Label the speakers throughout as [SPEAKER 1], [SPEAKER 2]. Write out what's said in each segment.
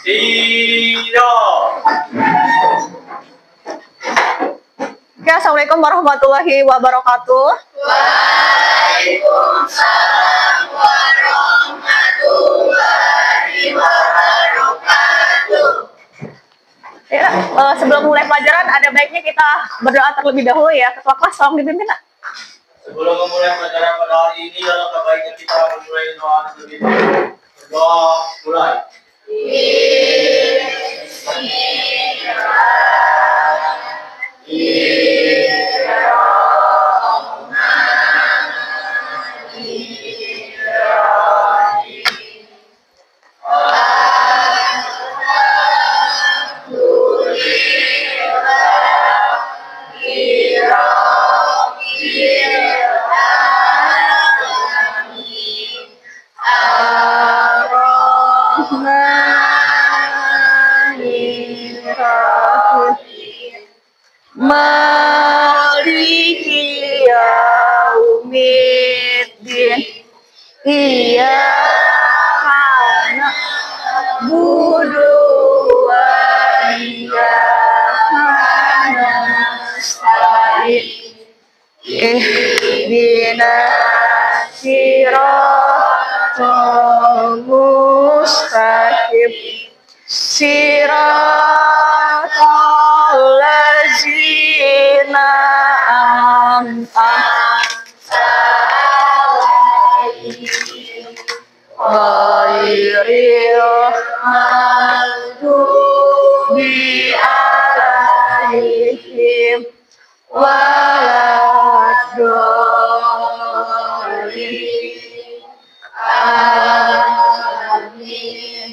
[SPEAKER 1] Tidak.
[SPEAKER 2] Oke, assalamualaikum warahmatullahi wabarakatuh.
[SPEAKER 3] Waalaikumsalam warahmatullahi wabarakatuh.
[SPEAKER 2] Ya, sebelum mulai pelajaran, ada baiknya kita berdoa terlebih dahulu ya. Ketua kelas, tolong dipimpin, Nak.
[SPEAKER 1] Sebelum memulai pelajaran pada hari ini, alangkah baiknya kita memulai doa terlebih dahulu. Berdoa mulai.
[SPEAKER 2] Maliki yaumiddin. Iyyaka na'budu wa iyyaka nasta'in. Ihdinas siratal mustaqim. Siratal ladzina an'amta alaihim ghairil maghdubi alaihim waladdallin. Amin.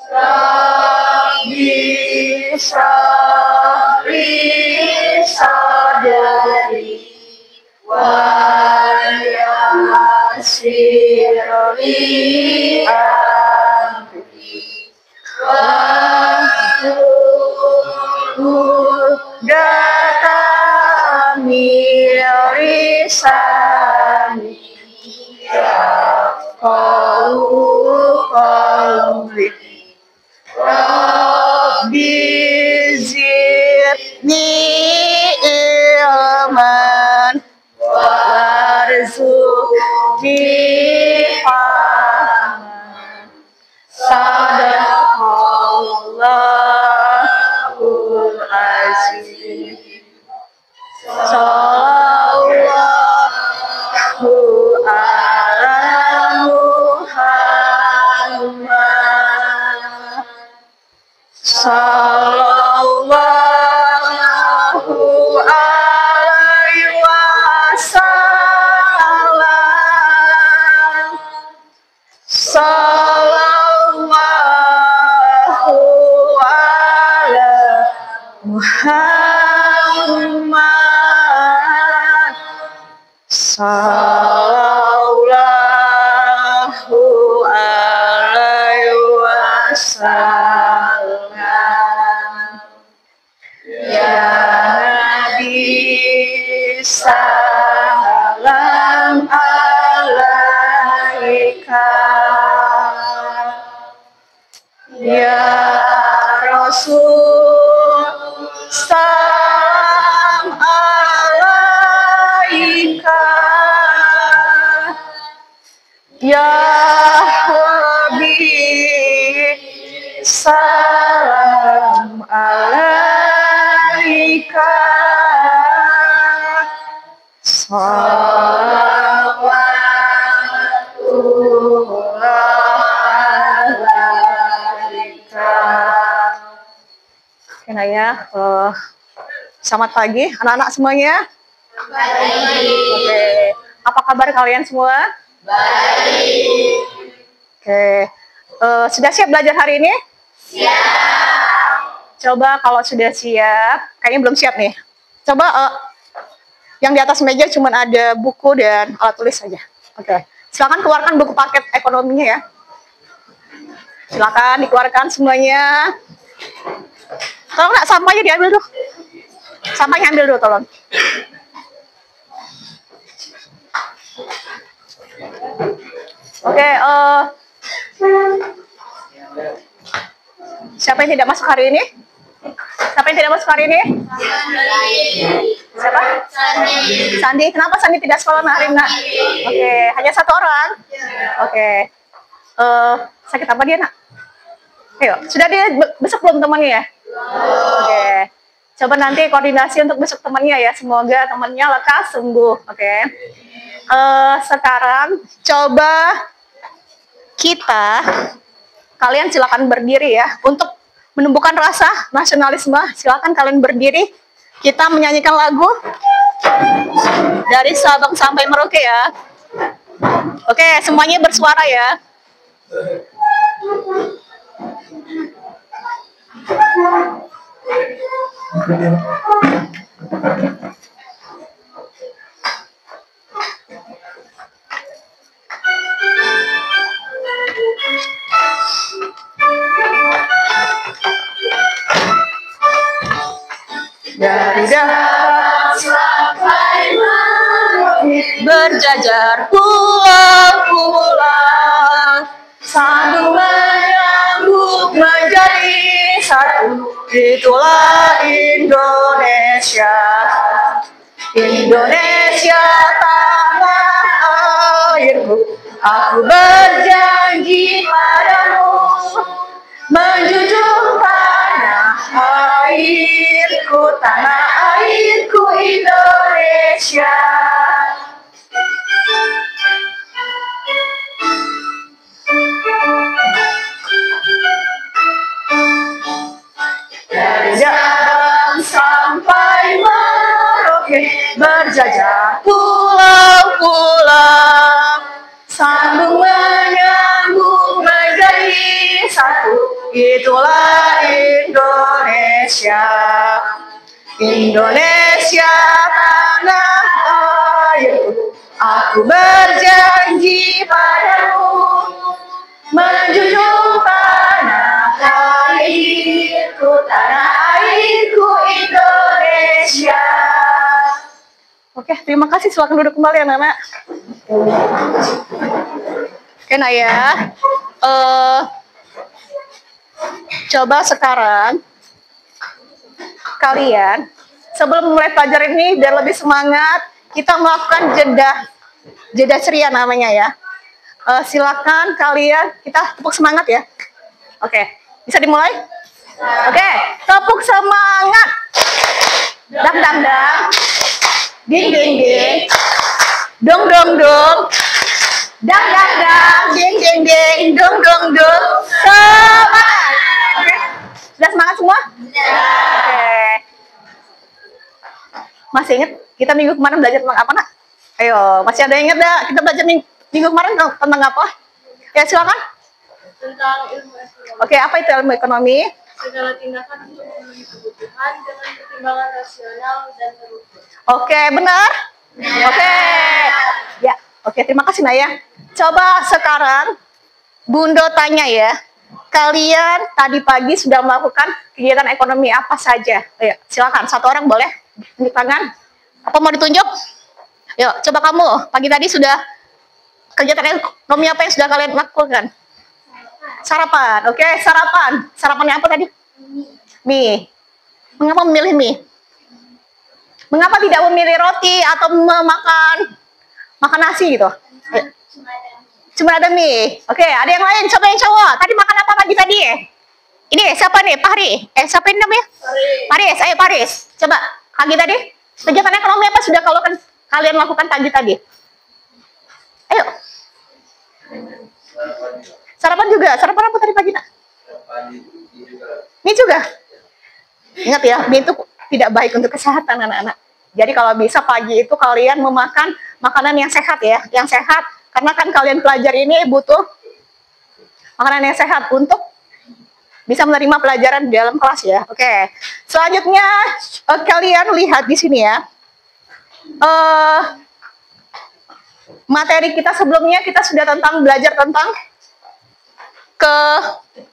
[SPEAKER 2] Rabbi shrahli sadri wa yassir li amri wahlul 'uqdatam min lisani yafqahu qawli. Rabbi zidni ilman warzuqni fahman. Sadaqallahul azim. Sallallahu ala Muhammad. Sallallahu alaihi wasallam. Sallallahu ala Muhammad. Sallallahu alaihi wasallam. Ya Nabi salam alaika. Ya Rasul salam alaika. Ya Habib salam alaika. Salawatullah alaika. Oke, nah ya, selamat pagi anak-anak semuanya. Oke, apa kabar kalian semua?
[SPEAKER 3] Baik.
[SPEAKER 2] Oke, sudah siap belajar hari ini?
[SPEAKER 3] Siap.
[SPEAKER 2] Coba kalau sudah siap, kayaknya belum siap nih. Coba yang di atas meja cuma ada buku dan alat tulis saja. Oke, silakan keluarkan buku paket ekonominya ya. Silakan dikeluarkan semuanya. Tolong nak, sampahnya diambil dulu. Sampahnya ambil dulu, tolong. Oke, Siapa yang tidak masuk hari ini? Siapa yang tidak masuk hari ini? Siapa? Sandi. Kenapa Sandi tidak sekolah hari ini, Nak? Oke, hanya satu orang. Oke. Sakit apa dia, Nak? Ayo, sudah dia besok belum temannya ya? Oke. Coba nanti koordinasi untuk besok temannya ya. Semoga temannya lekas sembuh. Oke. Sekarang coba kalian silakan berdiri ya untuk menumbuhkan rasa nasionalisme. Silakan kalian berdiri. Kita menyanyikan lagu dari Sabang sampai Merauke ya. Oke, semuanya bersuara ya. Dari darat sampai Merauke berjajar pulau-pulau, sambung menyambung menjadi satu. Itulah Indonesia, Indonesia tanah airku. Aku berjanji padamu menjunjung tanah airku Indonesia. Dari Sabang sampai Merauke berjajar pulau-pulau, sambung menyambung menjadi satu. Itulah Indonesia, Indonesia tanah airku. Aku berjanji padamu menjunjung tanah airku Indonesia. Oke, terima kasih. Silakan duduk kembali anak-anak. Oke, Naya. Coba sekarang kalian sebelum mulai pelajaran ini biar lebih semangat, kita melakukan jeda ceria namanya ya. Silakan kalian, kita tepuk semangat ya. Oke, bisa dimulai? Oke, tepuk semangat. Dang dang dang. Ding ding ding. Dong dong dong. Dang dang dang. Ding ding ding. Dong dong dong. Semangat. Oke. Sudah semangat semua? Oke. Masih ingat kita minggu kemarin belajar tentang apa, Nak? Ayo, masih ada yang ingat enggak? Kita belajar minggu kemarin tentang apa? Ya, silakan.
[SPEAKER 3] Tentang ilmu ekonomi.
[SPEAKER 2] Oke, apa itu ilmu ekonomi?
[SPEAKER 3] Segala tindakan untuk memenuhi kebutuhan dengan pertimbangan rasional dan terukur.
[SPEAKER 2] Oke, benar? Oke. Ya, oke, terima kasih Naya. Coba sekarang Bundo tanya ya. Kalian tadi pagi sudah melakukan kegiatan ekonomi apa saja? Ayo, silakan. Satu orang boleh tunjuk tangan. Apa mau ditunjuk? Yuk, coba kamu. Pagi tadi sudah kegiatan ekonomi apa yang sudah kalian lakukan? Sarapan. Oke, sarapan. Sarapannya apa tadi? Mie. Mengapa memilih mie? Mengapa tidak memilih roti atau makan nasi gitu? Cuma ada mie. Oke, ada yang lain. Coba yang cowok. Tadi makan apa pagi tadi? Ini siapa nih? Pahri. Siapa ini namanya? Paris. Ayo Paris. Coba pagi tadi kegiatan ekonomi apa sudah kalian lakukan pagi tadi? Ayo. Sarapan juga. Sarapan apa tadi pagi, Nak? Mie juga. Ingat ya, mie itu tidak baik untuk kesehatan anak-anak. Jadi kalau bisa pagi itu kalian memakan makanan yang sehat ya, yang sehat. Karena kan kalian pelajar ini butuh makanan yang sehat untuk bisa menerima pelajaran di dalam kelas ya. Oke. Selanjutnya kalian lihat di sini ya. Materi kita sebelumnya kita sudah belajar tentang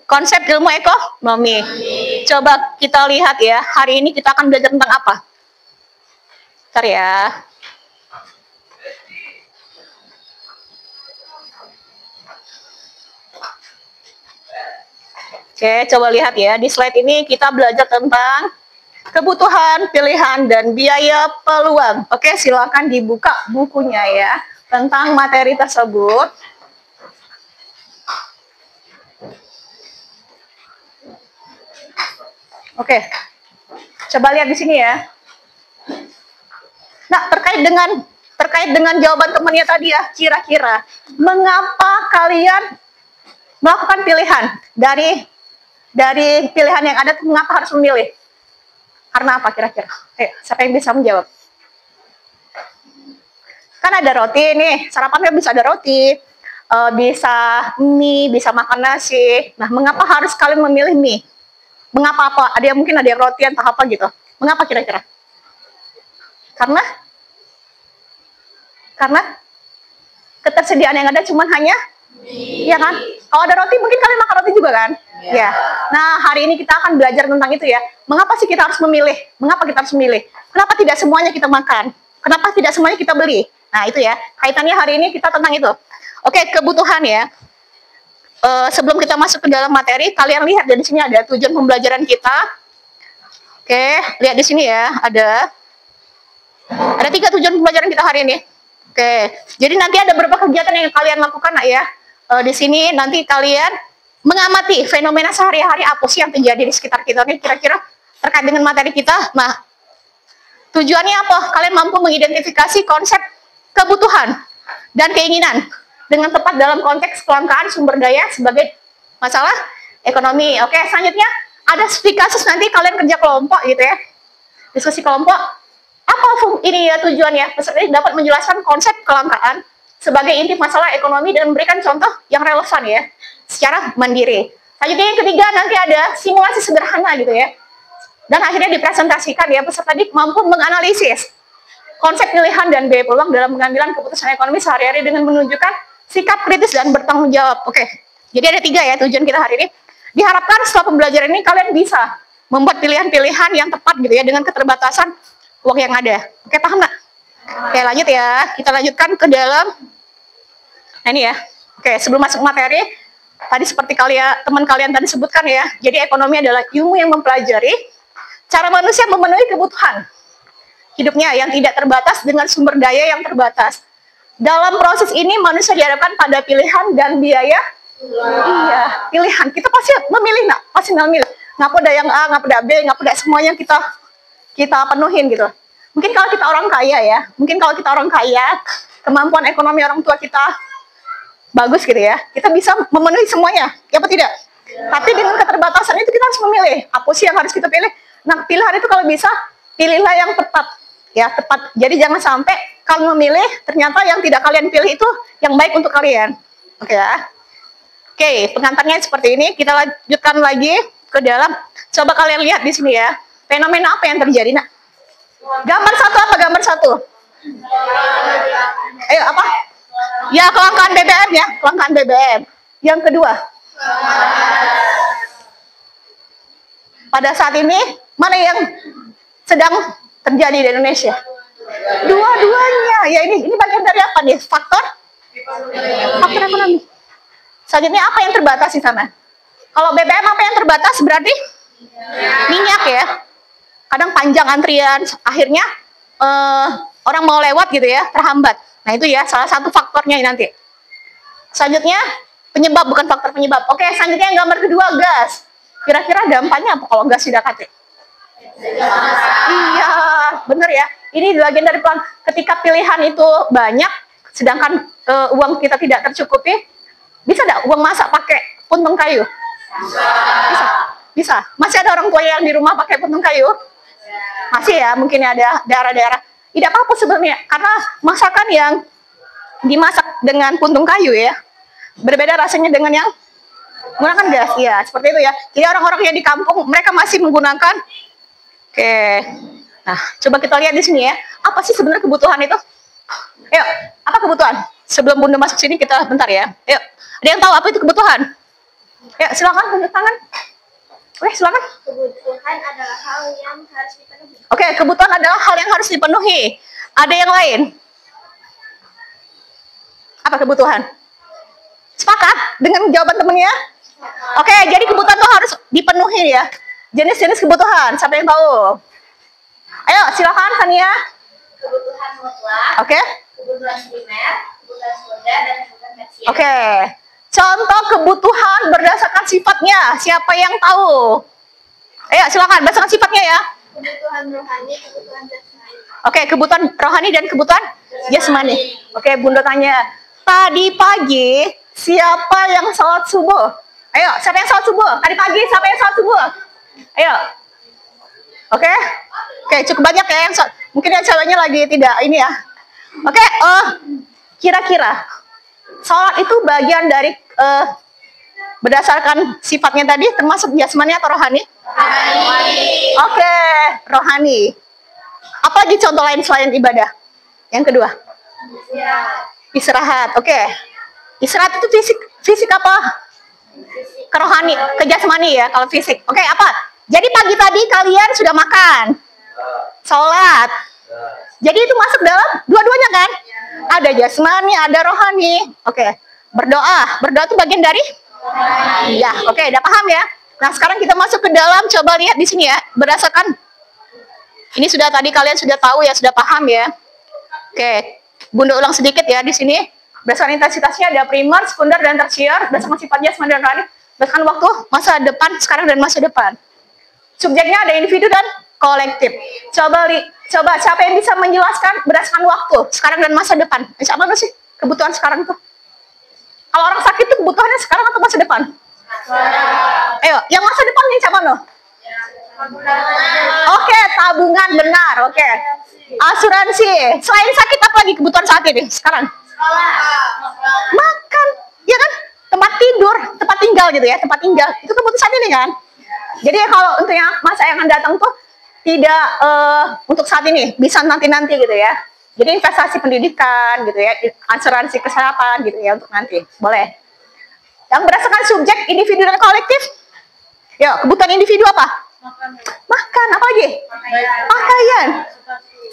[SPEAKER 2] konsep ilmu ekonomi. Coba kita lihat ya. Hari ini kita akan belajar tentang apa? Bentar ya. Oke, coba lihat ya. Di slide ini kita belajar tentang kebutuhan, pilihan, dan biaya peluang. Oke, silakan dibuka bukunya ya tentang materi tersebut. Oke, coba lihat di sini ya. Nah, terkait dengan jawaban temannya tadi ya, kira-kira mengapa kalian melakukan pilihan dari pilihan yang ada, mengapa harus memilih? Karena apa kira-kira? Siapa yang bisa menjawab? Kan ada roti nih, sarapannya bisa ada roti, bisa mie, bisa makan nasi. Nah, mengapa harus kalian memilih mie? Mengapa apa? Ada yang mungkin ada yang roti entah apa gitu. Mengapa kira-kira? Karena ketersediaan yang ada cuman hanya iya kan? Kalau ada roti mungkin kalian makan roti juga kan? Ya. Nah, hari ini kita akan belajar tentang itu ya. Mengapa sih kita harus memilih? Mengapa kita harus memilih? Kenapa tidak semuanya kita makan? Kenapa tidak semuanya kita beli? Nah, itu ya. Kaitannya hari ini kita tentang itu. Oke, kebutuhan ya. Sebelum kita masuk ke dalam materi, kalian lihat di sini ada tujuan pembelajaran kita. Oke, lihat di sini ya, ada 3 tujuan pembelajaran kita hari ini. Oke, jadi nanti ada beberapa kegiatan yang kalian lakukan nak ya. Di sini nanti kalian mengamati fenomena sehari-hari apa sih yang terjadi di sekitar kita. Oke, kira-kira terkait dengan materi kita. Nah, tujuannya apa? Kalian mampu mengidentifikasi konsep kebutuhan dan keinginan dengan tepat dalam konteks kelangkaan sumber daya sebagai masalah ekonomi. Oke, selanjutnya ada studi kasus, nanti kalian kerja kelompok gitu ya. Diskusi kelompok. Apa ini ya tujuannya? Peserta dapat menjelaskan konsep kelangkaan sebagai inti masalah ekonomi dan memberikan contoh yang relevan ya, secara mandiri. Selanjutnya yang ketiga nanti ada simulasi sederhana gitu ya. Dan akhirnya dipresentasikan ya, peserta didik mampu menganalisis konsep pilihan dan biaya peluang dalam pengambilan keputusan ekonomi sehari-hari dengan menunjukkan sikap kritis dan bertanggung jawab. Oke, jadi ada 3 ya tujuan kita hari ini. Diharapkan setelah pembelajaran ini kalian bisa membuat pilihan-pilihan yang tepat gitu ya dengan keterbatasan uang yang ada. Oke, paham nggak? Oke, lanjut ya. Kita lanjutkan ke dalam. Nah, ini ya. Oke, sebelum masuk materi, tadi seperti teman kalian tadi sebutkan ya. Jadi ekonomi adalah ilmu yang mempelajari cara manusia memenuhi kebutuhan hidupnya yang tidak terbatas dengan sumber daya yang terbatas. Dalam proses ini manusia dihadapkan pada pilihan dan biaya. Iya, pilihan. Kita pasti memilih, nak. Pasti memilih. Ngapa ada yang A, ngapa ada B, ngapa ada semuanya kita penuhin gitu. Mungkin kalau kita orang kaya ya, kemampuan ekonomi orang tua kita bagus gitu ya, kita bisa memenuhi semuanya, ya apa tidak? Tapi dengan keterbatasan itu kita harus memilih, apa sih yang harus kita pilih? Nah, pilihan itu kalau bisa, pilihlah yang tepat, ya tepat. Jadi jangan sampai kalian memilih, ternyata yang tidak kalian pilih itu yang baik untuk kalian. Oke ya. Oke, pengantarnya seperti ini, kita lanjutkan lagi ke dalam. Coba kalian lihat di sini ya. Fenomena apa yang terjadi, nak? Gambar 1 apa gambar 1? Ayo, apa? Ya, kelangkaan BBM ya, kelangkaan BBM. Yang kedua? Pada saat ini, mana yang sedang terjadi di Indonesia? Dua-duanya. Ya, ini bagian dari apa nih? Faktor ekonomi. Selanjutnya apa yang terbatas di sana? Kalau BBM apa yang terbatas berarti? Minyak ya. Kadang panjang antrian, akhirnya orang mau lewat gitu ya, terhambat. Nah itu ya salah satu faktornya nanti. Selanjutnya penyebab, bukan faktor penyebab. Oke, selanjutnya yang gambar kedua, gas. Kira-kira dampaknya apa kalau gas tidak kate? Iya, bener ya. Ini bagian dari pelan. Ketika pilihan itu banyak, sedangkan uang kita tidak tercukupi, bisa nggak uang masak pakai puntung kayu? Bisa. Masih ada orang tua yang di rumah pakai puntung kayu? Masih ya, mungkin ada daerah-daerah. Tidak apa-apa sebenarnya, karena masakan yang dimasak dengan puntung kayu ya, berbeda rasanya dengan yang menggunakan gas. Ya, seperti itu ya. Jadi orang-orang yang di kampung, mereka masih menggunakan. Oke. Nah, coba kita lihat di sini ya. Apa sih sebenarnya kebutuhan itu? Yuk, apa kebutuhan? Sebelum Bunda masuk sini, kita bentar ya. Yuk, ada yang tahu apa itu kebutuhan? Yuk, silakan tunjuk tangan. Oke, silakan.
[SPEAKER 3] Kebutuhan adalah hal yang harus dipenuhi.
[SPEAKER 2] Oke, kebutuhan adalah hal yang harus dipenuhi. Ada yang lain? Apa kebutuhan? Sepakat dengan jawaban temennya? Oke, jadi kebutuhan itu harus dipenuhi ya. Jenis-jenis kebutuhan, siapa yang tahu? Ayo, silakan Sania.
[SPEAKER 3] Kebutuhan mutlak,
[SPEAKER 2] Oke.
[SPEAKER 3] kebutuhan primer, kebutuhan sekunder, dan kebutuhan tersier.
[SPEAKER 2] Oke. Contoh kebutuhan berdasarkan sifatnya, siapa yang tahu? Ayo, silakan berdasarkan sifatnya ya.
[SPEAKER 3] Kebutuhan rohani, kebutuhan jasmani.
[SPEAKER 2] Oke, kebutuhan rohani dan kebutuhan jasmani. Oke, Bunda tanya. Tadi pagi, siapa yang sholat subuh? Ayo, siapa yang sholat subuh? Tadi pagi, siapa yang sholat subuh? Ayo. Oke. Oke, cukup banyak ya yang sholat. Mungkin yang ceweknya lagi tidak ini ya. Oke, kira-kira sholat itu bagian dari berdasarkan sifatnya tadi, termasuk jasmani atau rohani? Oke, rohani. Apa lagi contoh lain selain ibadah? Yang kedua, istirahat. Oke, istirahat itu fisik apa? Ke rohani, ke jasmani ya kalau fisik. Oke, apa? Jadi pagi tadi kalian sudah makan, sholat. Jadi itu masuk dalam dua-duanya kan? Ada jasmani, ada rohani. Oke, berdoa. Berdoa itu bagian dari? Iya, oke, udah paham ya. Nah, sekarang kita masuk ke dalam, coba lihat di sini ya, berdasarkan ini sudah tadi kalian sudah tahu ya, sudah paham ya. Oke, Bunda ulang sedikit ya di sini. Berdasarkan intensitasnya ada primer, sekunder, dan tersier. Berdasarkan sifatnya jasmani dan rohani. Berdasarkan waktu, masa depan, sekarang dan masa depan. Subjeknya ada individu dan kolektif. Coba siapa yang bisa menjelaskan berdasarkan waktu, sekarang dan masa depan? Siapa mana sih kebutuhan sekarang tuh? Kalau orang sakit tuh kebutuhannya sekarang atau masa depan? Ayo, yang masa depan nih siapa no? Oke, tabungan benar. Oke, asuransi. Selain sakit apa lagi kebutuhan saat ini? Sekarang? Makan, ya kan? Tempat tidur, tempat tinggal gitu ya, tempat tinggal. Itu kebutuhan ini kan? Jadi kalau untuk yang masa yang akan datang tuh tidak untuk saat ini, bisa nanti-nanti gitu ya. Jadi investasi pendidikan gitu ya, asuransi kesehatan gitu ya untuk nanti. Boleh. Yang berdasarkan subjek, individu dan kolektif. Ya, kebutuhan individu apa? Makan, apa lagi? Pakaian.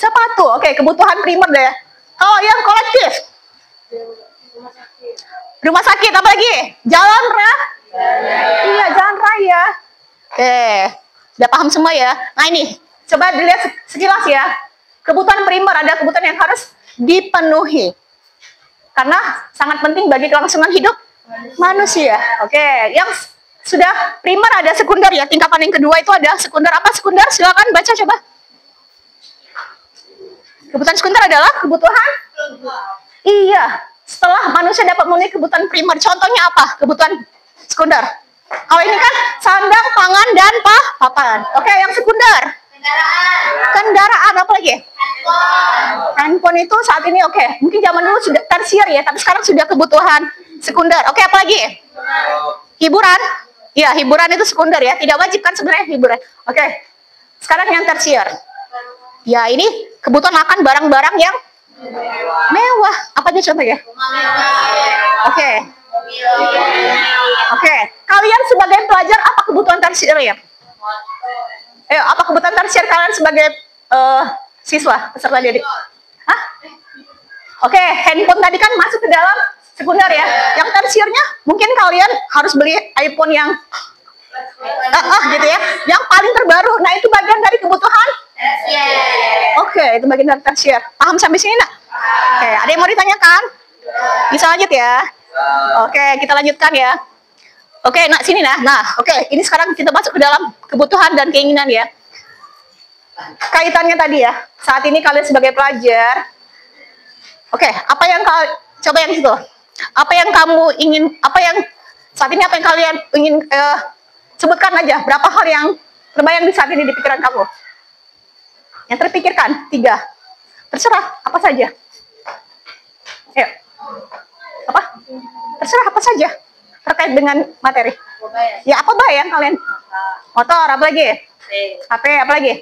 [SPEAKER 2] Sepatu. Oke, kebutuhan primer deh. Kalau yang kolektif? Rumah sakit, apa lagi? Jalan raya? Iya, jalan raya. Oke, udah paham semua ya? Nah ini, coba dilihat sekilas ya. Kebutuhan primer, ada kebutuhan yang harus dipenuhi. Karena sangat penting bagi kelangsungan hidup manusia. Oke, yang sudah primer ada sekunder ya. Tingkatan yang kedua itu ada sekunder. Apa sekunder? Silakan baca coba. Kebutuhan sekunder adalah kebutuhan? Iya, setelah manusia dapat memenuhi kebutuhan primer. Contohnya apa? Kebutuhan sekunder. Kalau ini kan sandang, pangan, dan papan. Oke, yang sekunder. Kendaraan apa lagi? Handphone itu saat ini oke. Mungkin zaman dulu sudah tersier ya, tapi sekarang sudah kebutuhan sekunder. Oke, apa lagi? Hiburan. Ya, hiburan itu sekunder ya. Tidak wajib kan sebenarnya hiburan. Oke. Sekarang yang tersier. Ya, ini kebutuhan makan barang-barang yang mewah. Apa aja contohnya? Oke. Oke. Kalian sebagai pelajar apa kebutuhan tersier ya? Ayo, apa kebutuhan tersier kalian sebagai siswa, peserta didik? Hah? Oke, handphone tadi kan masuk ke dalam sekunder ya. Yang tersiernya mungkin kalian harus beli iPhone yang gitu ya, yang paling terbaru. Nah, itu bagian dari kebutuhan oke, itu bagian dari tersier. Paham sampai sini nak? Oke, ada yang mau ditanyakan? Bisa lanjut ya? Oke, kita lanjutkan ya. Oke, nah sini nah. Oke, ini sekarang kita masuk ke dalam kebutuhan dan keinginan ya. Kaitannya tadi ya. Saat ini kalian sebagai pelajar. Oke, apa yang coba yang itu? Apa yang kamu ingin? Apa yang saat ini apa yang kalian ingin sebutkan aja? Berapa hal yang terbayang di saat ini di pikiran kamu? Yang terpikirkan 3. Terserah apa saja. Ayo. Apa? Terserah apa saja terkait dengan materi. Ya, apa bayang kalian? Motor, apa lagi? HP, apa lagi?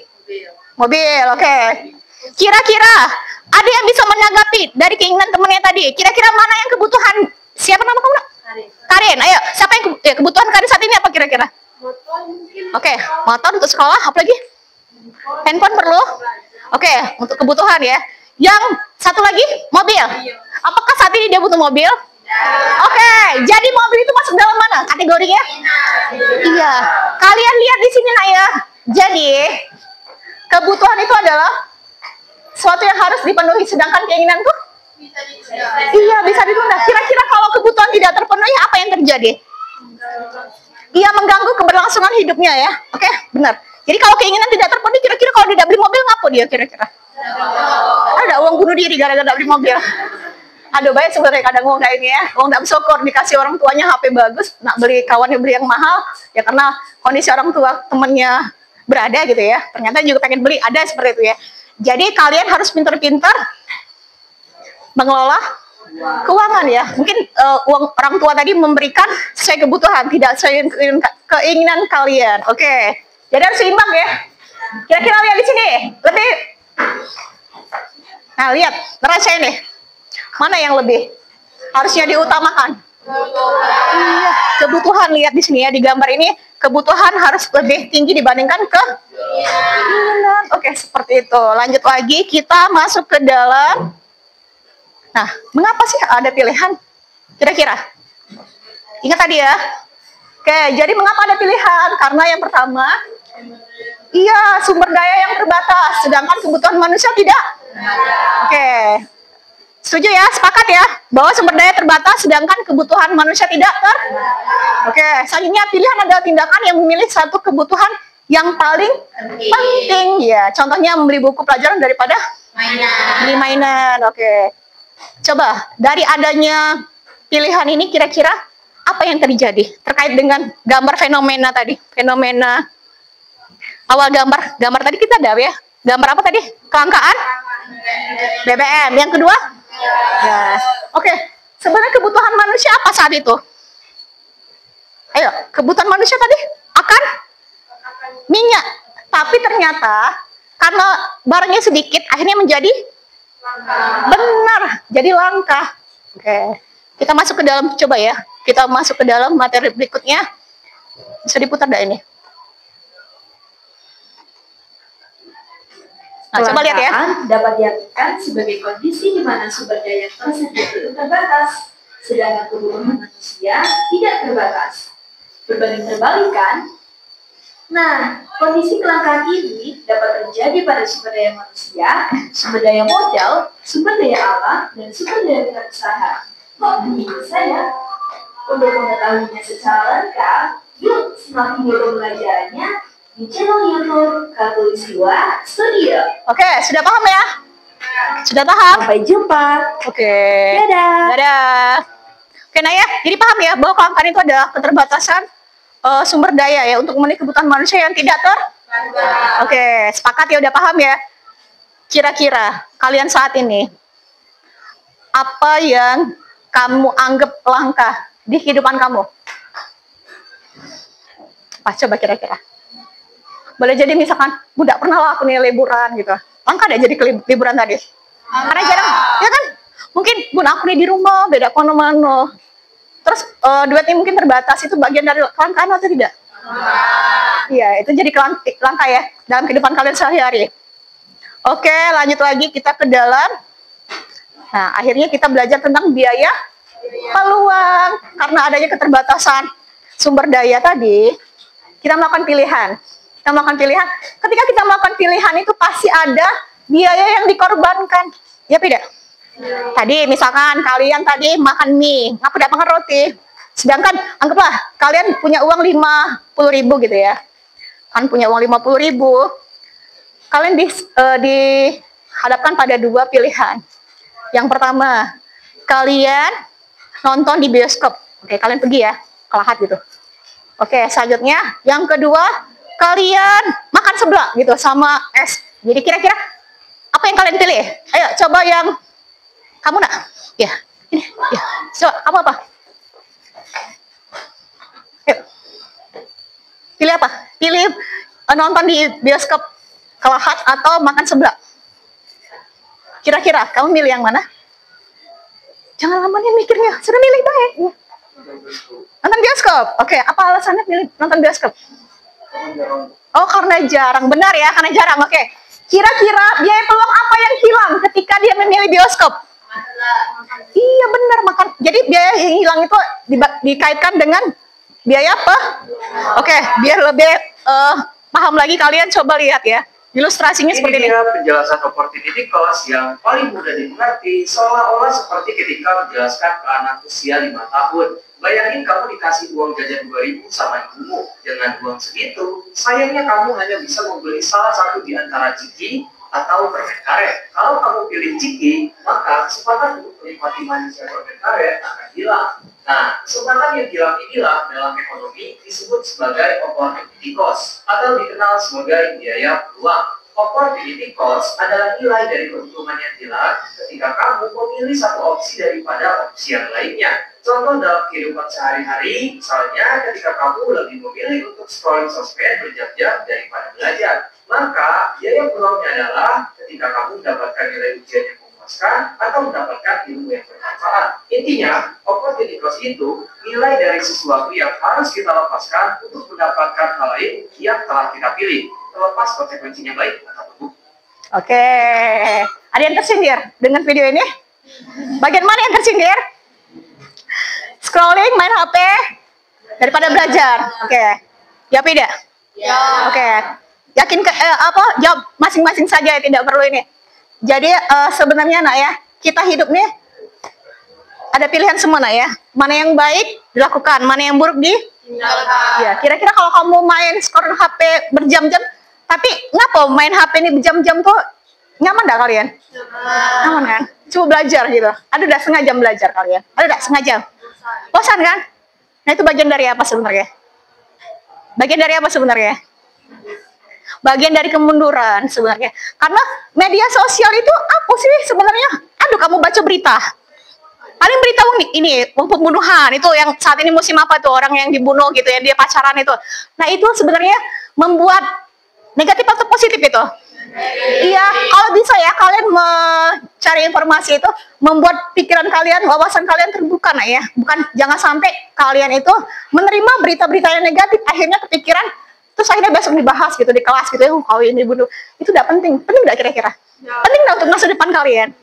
[SPEAKER 2] Mobil, oke. Kira-kira ada yang bisa menanggapi dari keinginan temennya tadi? Kira-kira mana yang kebutuhan? Siapa nama kamu? Karin, ayo. Siapa yang kebutuhan Karin saat ini apa kira-kira? Oke, motor untuk sekolah, apa lagi? Handphone perlu? Oke, untuk kebutuhan ya. Yang satu lagi, mobil. Apakah saat ini dia butuh mobil? Oke, jadi mobil itu masuk dalam mana kategorinya? Iya. kalian lihat di sini nak ya. Jadi kebutuhan itu adalah sesuatu yang harus dipenuhi, sedangkan keinginan tuh iya bisa ditunda. Kira-kira kalau kebutuhan tidak terpenuhi apa yang terjadi? Iya, mengganggu keberlangsungan hidupnya ya. Oke, benar. Jadi kalau keinginan tidak terpenuhi, kira-kira kalau tidak beli mobil ngapa dia kira-kira? Ada uang bunuh diri gara-gara tidak beli mobil. Aduh, baik sebenarnya kadang uang kayak ini ya. Uang tidak bersyukur dikasih orang tuanya HP bagus, nak beli kawannya beli yang mahal ya karena kondisi orang tua temannya berada gitu ya. Ternyata juga pengen beli, ada seperti itu ya. Jadi kalian harus pintar-pintar mengelola keuangan ya. Mungkin uang orang tua tadi memberikan sesuai kebutuhan, tidak sesuai keinginan kalian. Oke. Jadi harus seimbang ya. Kira-kira lihat di sini lebih. Nah lihat, ngerasain nih. Mana yang lebih harusnya diutamakan? Iya, kebutuhan. Lihat di sini ya, di gambar ini kebutuhan harus lebih tinggi dibandingkan keinginan. Oke, seperti itu. Lanjut lagi, kita masuk ke dalam. Nah, mengapa sih ada pilihan? Kira-kira? Ingat tadi ya? Oke, jadi mengapa ada pilihan? Karena yang pertama, iya, sumber daya yang terbatas, sedangkan kebutuhan manusia tidak. Oke, setuju ya? Sepakat ya? Bahwa sumber daya terbatas, sedangkan kebutuhan manusia tidak Oke, selanjutnya pilihan adalah tindakan yang memilih satu kebutuhan yang paling penting. Ya, contohnya membeli buku pelajaran daripada beli mainan. Oke. Coba, dari adanya pilihan ini kira-kira apa yang terjadi terkait dengan gambar fenomena tadi? Fenomena awal gambar tadi kita ada ya? Gambar apa tadi? Kelangkaan BBM. Yang kedua? Yes. Oke, sebenarnya kebutuhan manusia apa saat itu? Ayo, kebutuhan manusia tadi akan minyak. Tapi ternyata karena barangnya sedikit, akhirnya menjadi benar, jadi langka. Oke, kita masuk ke dalam, coba ya. Kita masuk ke dalam materi berikutnya. Bisa diputar dah ini. Nah, coba lihat ya.
[SPEAKER 3] Dapat diartikan sebagai kondisi di mana sumber daya tersebut itu terbatas, sedangkan kebutuhan manusia tidak terbatas. Berbanding terbalik kan? Nah, kondisi kelangkaan ini dapat terjadi pada sumber daya manusia, sumber daya modal, sumber daya alam, dan sumber daya wirausaha. Kok begitu saya? Untuk mengetahuinya secara lengkap, yuk simak video pembelajarannya di channel YouTube Khatulistiwa Studio.
[SPEAKER 2] Oke, sudah paham ya? Sudah paham?
[SPEAKER 3] Sampai jumpa.
[SPEAKER 2] Oke.
[SPEAKER 3] Dadah.
[SPEAKER 2] Dadah. Oke, nah ya, jadi paham ya bahwa kelangkaan itu adalah keterbatasan sumber daya ya untuk memenuhi kebutuhan manusia yang tidak Oke, sepakat ya, udah paham ya? Kira-kira kalian saat ini apa yang kamu anggap langka di kehidupan kamu? Apa coba kira-kira? Boleh jadi misalkan, Bunda pernah lah aku nih liburan gitu. Langka deh jadi liburan tadi. Karena jarang, ya kan? Mungkin Bunda aku nih di rumah, beda kono-mano. Terus duitnya mungkin terbatas, itu bagian dari kelangkaan atau tidak? Iya, itu jadi langka ya dalam kehidupan kalian sehari-hari. Oke, lanjut lagi kita ke dalam. Nah, akhirnya kita belajar tentang biaya peluang. Karena adanya keterbatasan sumber daya tadi, kita melakukan pilihan. Ketika kita melakukan pilihan itu pasti ada biaya yang dikorbankan. Ya tidak? Tadi misalkan kalian tadi makan mie, ngapa tidak makan roti? Sedangkan anggaplah kalian punya uang 50.000 gitu ya. Kan punya uang 50.000. Kalian dihadapkan pada dua pilihan. Yang pertama, kalian nonton di bioskop. Oke, kalian pergi ya, ke Lahat gitu. Oke, selanjutnya yang kedua, kalian makan seblak gitu sama es. Jadi kira-kira apa yang kalian pilih? Ayo coba yang kamu nak? Ya, ini. Ya, coba kamu apa? Ayo. Pilih apa? Pilih nonton di bioskop ke Lahat atau makan seblak? Kira-kira kamu milih yang mana? Jangan lama nih mikirnya, sudah milih baik. Nonton bioskop. Oke, apa alasannya pilih nonton bioskop? Oh, karena jarang. Benar ya, karena jarang. Oke. Kira-kira biaya peluang apa yang hilang ketika dia memilih bioskop? Iya, benar, makan. Jadi biaya yang hilang itu dikaitkan dengan Biaya apa? Oke, biar lebih paham lagi kalian coba lihat ya. Ilustrasinya seperti ini.
[SPEAKER 4] Ini dia penjelasan opportunity cost yang paling mudah dimengerti, seolah-olah seperti ketika menjelaskan ke anak usia 5 tahun. Bayangin kamu dikasih uang jajan 2.000 sama ibumu. Dengan uang segitu, sayangnya kamu hanya bisa membeli salah satu di antara ciki atau permen karet. Kalau kamu pilih ciki, maka kesempatan untuk menikmati manisnya permen karet akan hilang. Nah, kesempatan yang hilang inilah dalam ekonomi disebut sebagai opportunity cost atau dikenal sebagai biaya peluang. Opportunity cost adalah nilai dari keuntungan yang hilang ketika kamu memilih satu opsi daripada opsi yang lainnya. Contoh dalam kehidupan sehari-hari, misalnya ketika kamu lebih memilih untuk scrolling sosmed berjam-jam daripada belajar, maka biaya peluangnya adalah ketika kamu mendapatkan nilai ujian yang memuaskan atau mendapatkan ilmu yang bermanfaat. Intinya, opportunity cost itu nilai dari sesuatu yang harus kita lepaskan untuk mendapatkan hal lain yang telah kita pilih, terlepas konsekuensinya baik atau buruk.
[SPEAKER 2] Oke, ada yang tersindir dengan video ini? Bagian mana yang tersindir? Scrolling, main HP, daripada belajar. Oke, ya tidak? Ya. Oke, yakin jawab masing-masing saja, tidak perlu ini. Jadi sebenarnya nak ya, kita hidup nih ada pilihan semua nak ya. Mana yang baik dilakukan, mana yang buruk ditinggalkan. Ya, kira-kira kalau kamu main scroll HP berjam-jam, tapi ngapa main HP ini berjam-jam tuh nyaman dah kalian? Nyaman kan? Coba belajar gitu. Ada udah setengah jam belajar kalian? Ada udah setengah jam? Bosan kan? Nah itu bagian dari apa sebenarnya? Bagian dari apa sebenarnya? Bagian dari kemunduran sebenarnya. Karena media sosial itu apa sih sebenarnya? Aduh, kamu baca berita. Paling berita ini pembunuhan itu yang saat ini musim apa tuh, orang yang dibunuh gitu ya, dia pacaran itu. Nah itu sebenarnya membuat negatif atau positif itu? Iya, kalau bisa ya kalian mencari informasi itu membuat pikiran kalian, wawasan kalian terbuka nah ya. Bukan, jangan sampai kalian itu menerima berita-berita yang negatif akhirnya kepikiran, terus akhirnya besok dibahas gitu di kelas gitu ya, kalau ini bunuh. Itu udah penting nggak kira-kira? Penting nggak untuk masa depan kalian?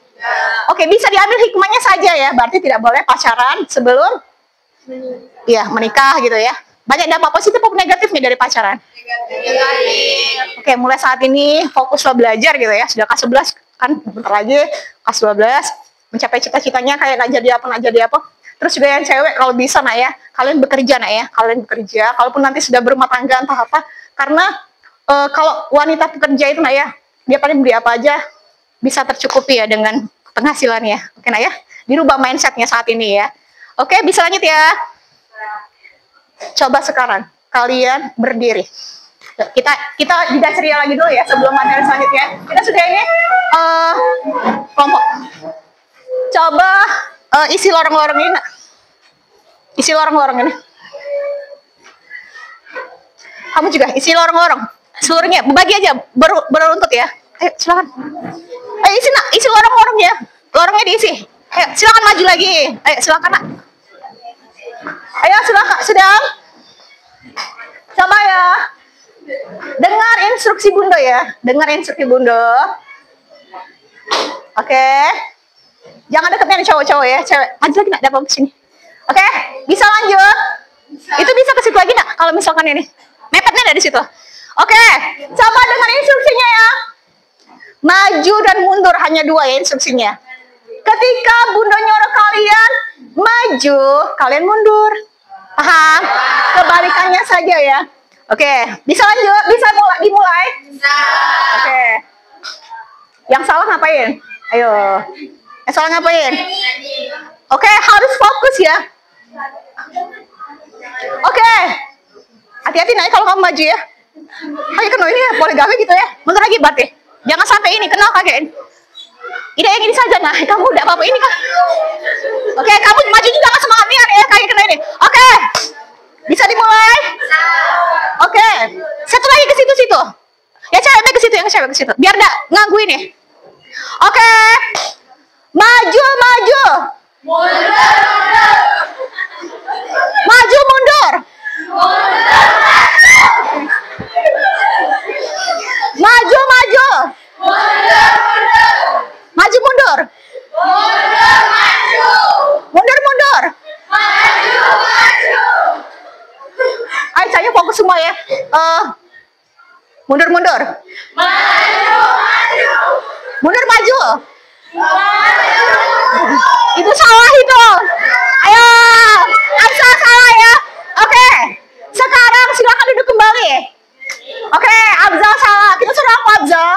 [SPEAKER 2] Oke, bisa diambil hikmahnya saja ya, berarti tidak boleh pacaran sebelum ya menikah gitu ya. Banyak dampak positif maupun negatifnya dari pacaran. Oke, mulai saat ini fokuslah belajar gitu ya. Sudah kelas 11 kan bentar lagi kelas 12 mencapai cita-citanya kayak nggak jadi apa. Terus juga yang cewek kalau bisa nak ya, kalian bekerja nak ya. Kalian bekerja, kalaupun nanti sudah berumah tangga entah apa. Karena kalau wanita pekerja itu nak ya, dia paling beli apa aja bisa tercukupi ya dengan penghasilannya. Oke nak ya, dirubah mindsetnya saat ini ya. Oke, bisa lanjut ya. Coba sekarang kalian berdiri. Kita tidak ceria lagi dulu ya sebelum materi selanjutnya. Kita sudah ini kelompok. Coba isi lorong-lorong ini. Isi lorong-lorong ini. Kamu juga isi lorong-lorong. Seluruhnya bagi aja beruntut ya. Ayo silakan. Ayo isi lorong-lorong ya. Lorongnya diisi. Ayo silakan maju lagi. Ayo silakan nak. Ayo silakan, sedang. Coba ya. Dengar instruksi Bunda ya. Dengar instruksi Bunda. Oke. Jangan deketnya nih cowok-cowok ya. Cewek. Maju lagi nak, dapat ke sini. Oke, bisa lanjut. Itu bisa ke situ lagi nak kalau misalkan ini. Mepetnya dari situ. Oke. Coba dengar instruksinya ya. Maju dan mundur, hanya 2 ya instruksinya. Ketika Bunda nyuruh kalian maju, kalian mundur. Paham? Kebalikannya saja ya. Oke, bisa lanjut? Bisa dimulai? Bisa. Oke. Yang salah ngapain? Ayo. Yang salah ngapain? Oke, harus fokus ya. Oke. Hati-hati naik kalau kamu maju ya. Ayo kena ini ya, poligami gitu ya. Mundur lagi berarti. Jangan sampai ini kena kaget. Ini yang ini saja nah, kamu udah apa-apa ini kan? Oke, kamu maju juga nggak semangat ya, kayak kena ini. Oke, bisa dimulai? Oke, satu lagi ke situ-situ. Ya ceweknya ke situ, yang cewek ke situ. Biar nggak nganggu ini. Oke, maju. Maju mundur. Maju. Maju mundur. Mundur. semua ya. Mundur. Mundur maju. Itu salah itu. Ayo, Abza salah ya. Oke, sekarang silakan duduk kembali. Oke, Abza salah. Kita suruh apa Abza?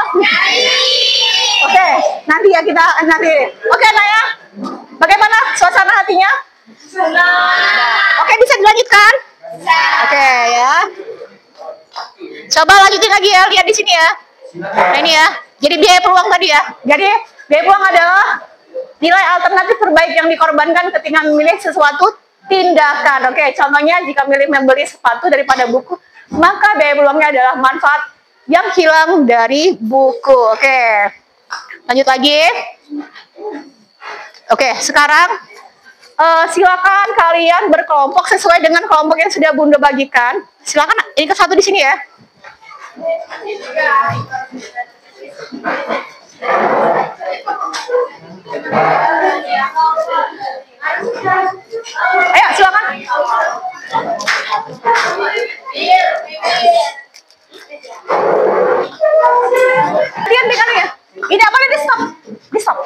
[SPEAKER 2] Oke, nanti ya kita nanti. Oke, Naya. Bagaimana suasana hatinya? Oke, bisa dilanjutkan? Oke ya. Coba lanjutin lagi ya, lihat di sini ya. Nah ini ya. Jadi biaya peluang tadi ya. Jadi biaya peluang adalah nilai alternatif terbaik yang dikorbankan ketika memilih sesuatu tindakan. Oke, contohnya jika memilih membeli sepatu daripada buku, maka biaya peluangnya adalah manfaat yang hilang dari buku. Oke. Lanjut lagi. Oke, sekarang silakan kalian berkelompok sesuai dengan kelompok yang sudah Bunda bagikan. Silakan ini ke satu di sini ya. Ayo silakan. Kalian dengar ya? Tidak boleh di stop. Di stop.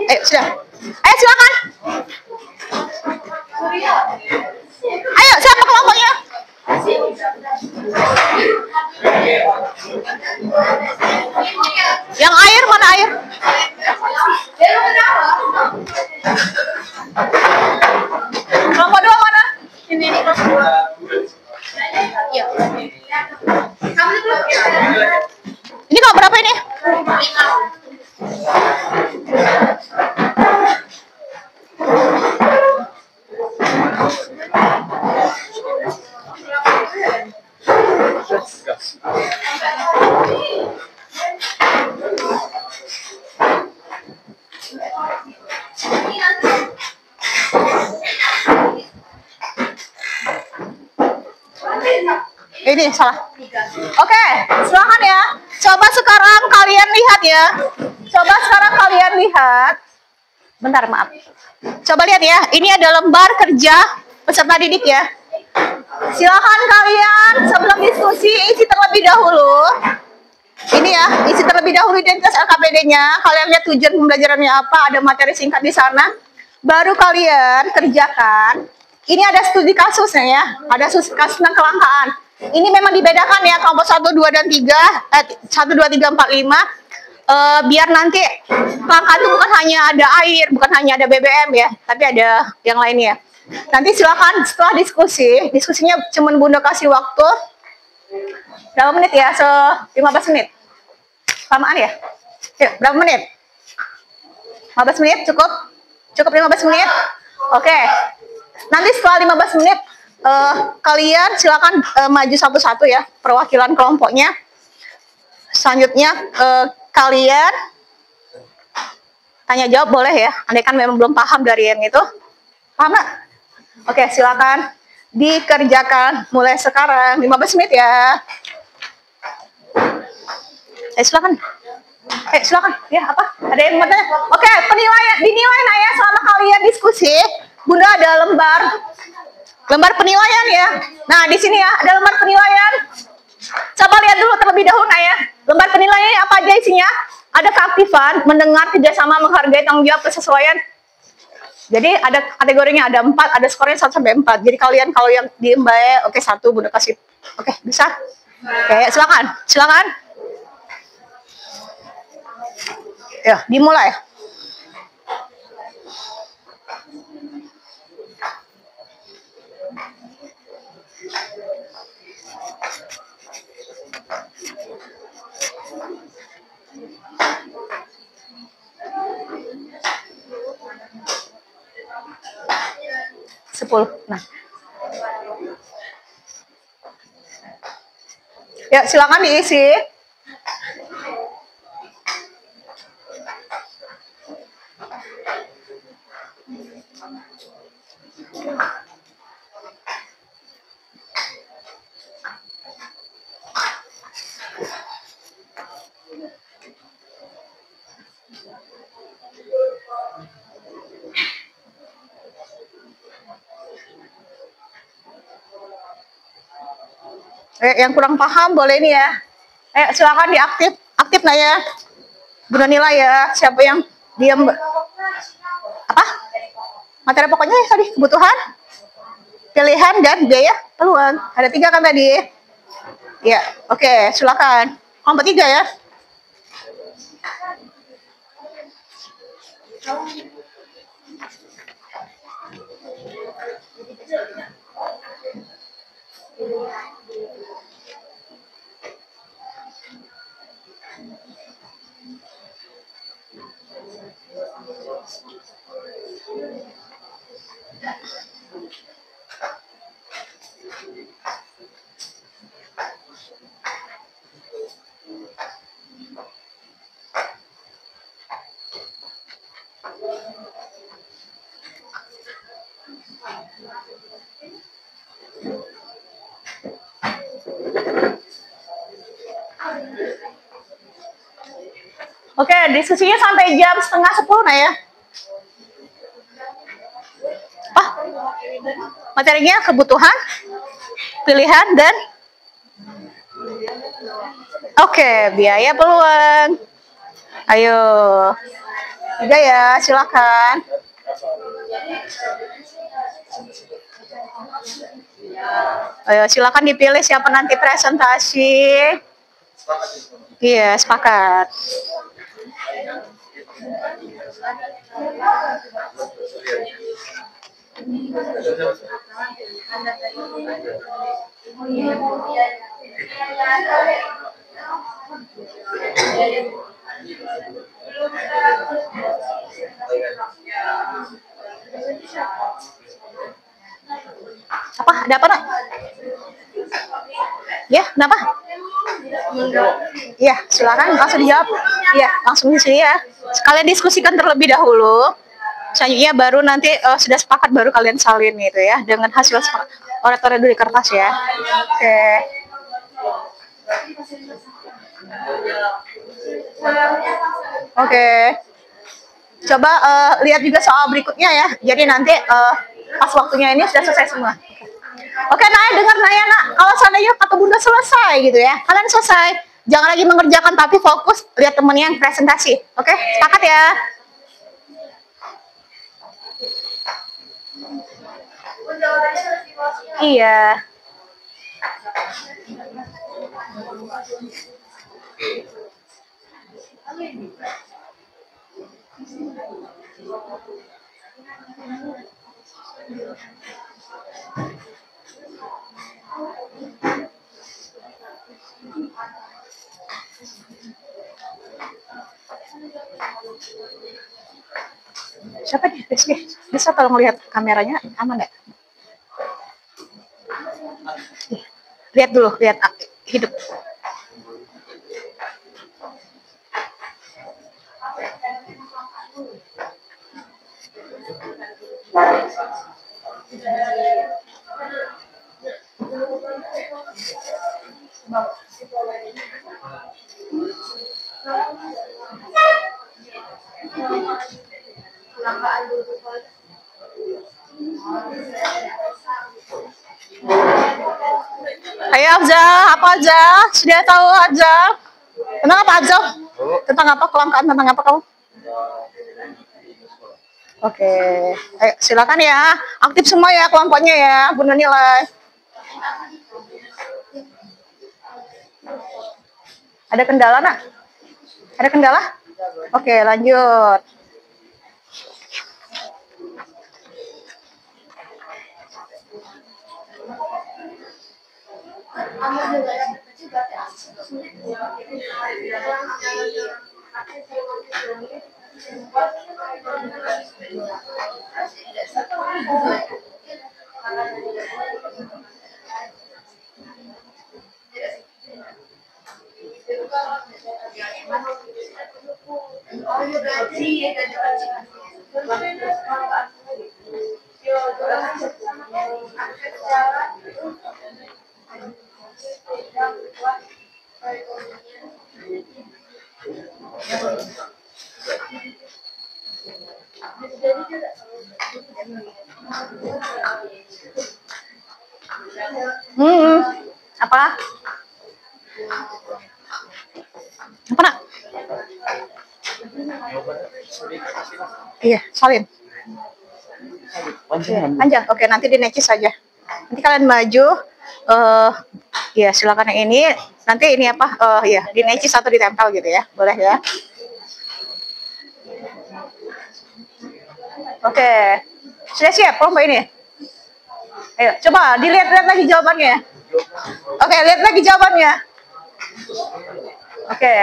[SPEAKER 2] Ayo sudah. Ayo silakan. Ayo siapa kelompoknya? Yang air mana air? Kelompok dua mana? Ini. Iya. Ini kok berapa ini? Ini salah. Oke, silakan ya. Coba sekarang kalian lihat ya. Coba sekarang kalian lihat. Bentar, maaf. Coba lihat ya. Ini ada lembar kerja peserta didik ya. Silakan kalian sebelum diskusi isi terlebih dahulu. Ini ya, isi terlebih dahulu identitas LKPD-nya. Kalian lihat tujuan pembelajarannya apa, ada materi singkat di sana. Baru kalian kerjakan. Ini ada studi kasusnya ya, ada studi kasus tentang kelangkaan. Ini memang dibedakan ya, kelompok 1, 2, dan 3, 1, 2, 3, 4, 5. Biar nanti kelangkaan itu bukan hanya ada air, bukan hanya ada BBM ya, tapi ada yang lainnya. Nanti silakan setelah diskusinya cuman Bunda kasih waktu berapa menit ya? 15 menit. Lamaan ya? Yuk, berapa menit? 15 menit cukup? Cukup 15 menit? Oke. Nanti setelah 15 menit kalian silakan maju satu-satu ya, perwakilan kelompoknya. Selanjutnya kalian tanya jawab boleh ya, andai kan memang belum paham dari yang itu. Paham nggak? Oke, silakan dikerjakan mulai sekarang 15 menit ya. Silakan. Silakan. Ya, apa? Ada yang mau tanya? Oke, penilaian dinilai nah ya selama kalian diskusi. Bunda ada lembar penilaian ya. Nah, di sini ya ada lembar penilaian. Coba lihat dulu terlebih dahulu nah ya. Lembar penilaian apa aja isinya? Ada keaktifan, mendengar, kerjasama, menghargai, tanggung jawab, kesesuaian. Jadi ada kategorinya, ada 4, ada skornya 1 sampai 4. Jadi kalian kalau yang diem baik, oke 1 Bunda kasih. Oke, bisa? Oke, silakan. Silakan. Ya, dimulai. Nah. Ya, silakan diisi. Yang kurang paham boleh ini ya. Silakan diaktif. Aktif Naya. Bunda Nila ya. Siapa yang diam? Apa? Materi pokoknya ya tadi kebutuhan, pilihan dan biaya peluang. Ada 3 kan tadi? Ya, oke, silakan. Kelompok 3 ya. Oke, diskusinya sampai jam 9:30 nah ya. Apa? Materinya kebutuhan, pilihan, dan oke, biaya peluang. Ayo. 3 ya, silakan. Ayo, silakan dipilih siapa nanti presentasi. Iya, sepakat. Apa? Ada apa, Nak? Ya, kenapa? Iya, silakan langsung dijawab. Iya, langsung di sini ya. Kalian diskusikan terlebih dahulu. Selanjutnya baru nanti sudah sepakat baru kalian salin gitu ya dengan hasil oratornya dulu di kertas ya. Oke. Oke. Coba lihat juga soal berikutnya ya. Jadi nanti pas waktunya ini sudah selesai semua. Oke, Naya dengar Naya, Nak. Kalau seandainya kata Bunda selesai gitu ya, kalian selesai. Jangan lagi mengerjakan tapi fokus lihat temennya yang presentasi. Oke, sepakat ya. Iya. Siapa nih? Rizky, bisa tolong lihat kameranya aman nggak? Lihat dulu, lihat hidup. Ayo Afzal, apa aja? Sudah tahu aja? Tentang apa aja? Tentang apa kelangkaan? Tentang apa kamu? Oke, ayo silakan ya. Aktif semua ya kelompoknya ya, Bunda Nilai. Ada kendala, Nak? Ada kendala? Oke, lanjut. Apa? Apa nak? Iya, salin. Panjang. Oke, nanti dinecis saja. Nanti kalian maju. Ya silakan yang ini. Nanti ini apa? Ya dinecis atau ditempel gitu ya. Boleh ya. Oke. Sudah siap kelompok ini? Ayo, coba dilihat-lihat lagi jawabannya. Oke, lihat lagi jawabannya. Oke.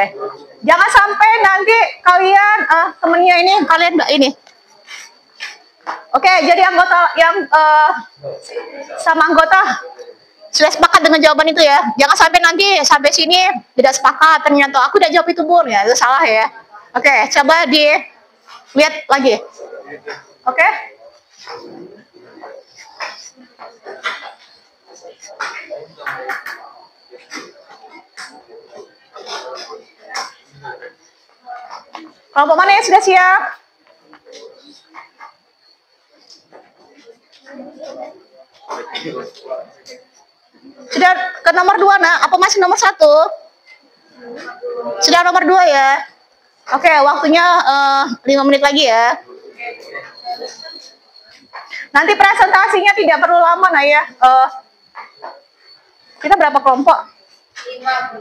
[SPEAKER 2] Jangan sampai nanti kalian temennya ini kalian enggak ini. Oke, jadi anggota yang sama anggota sudah sepakat dengan jawaban itu ya. Jangan sampai nanti sampai sini tidak sepakat, ternyata aku udah jawab itu Bun ya, itu salah ya. Oke, coba dilihat lagi. Oke. Kelompok mana yang sudah siap? Sudah ke nomor 2 nak? Apa masih nomor 1? Sudah nomor 2 ya? Oke, waktunya 5 menit lagi ya. Nanti presentasinya tidak perlu lama nah ya. Kita berapa kelompok?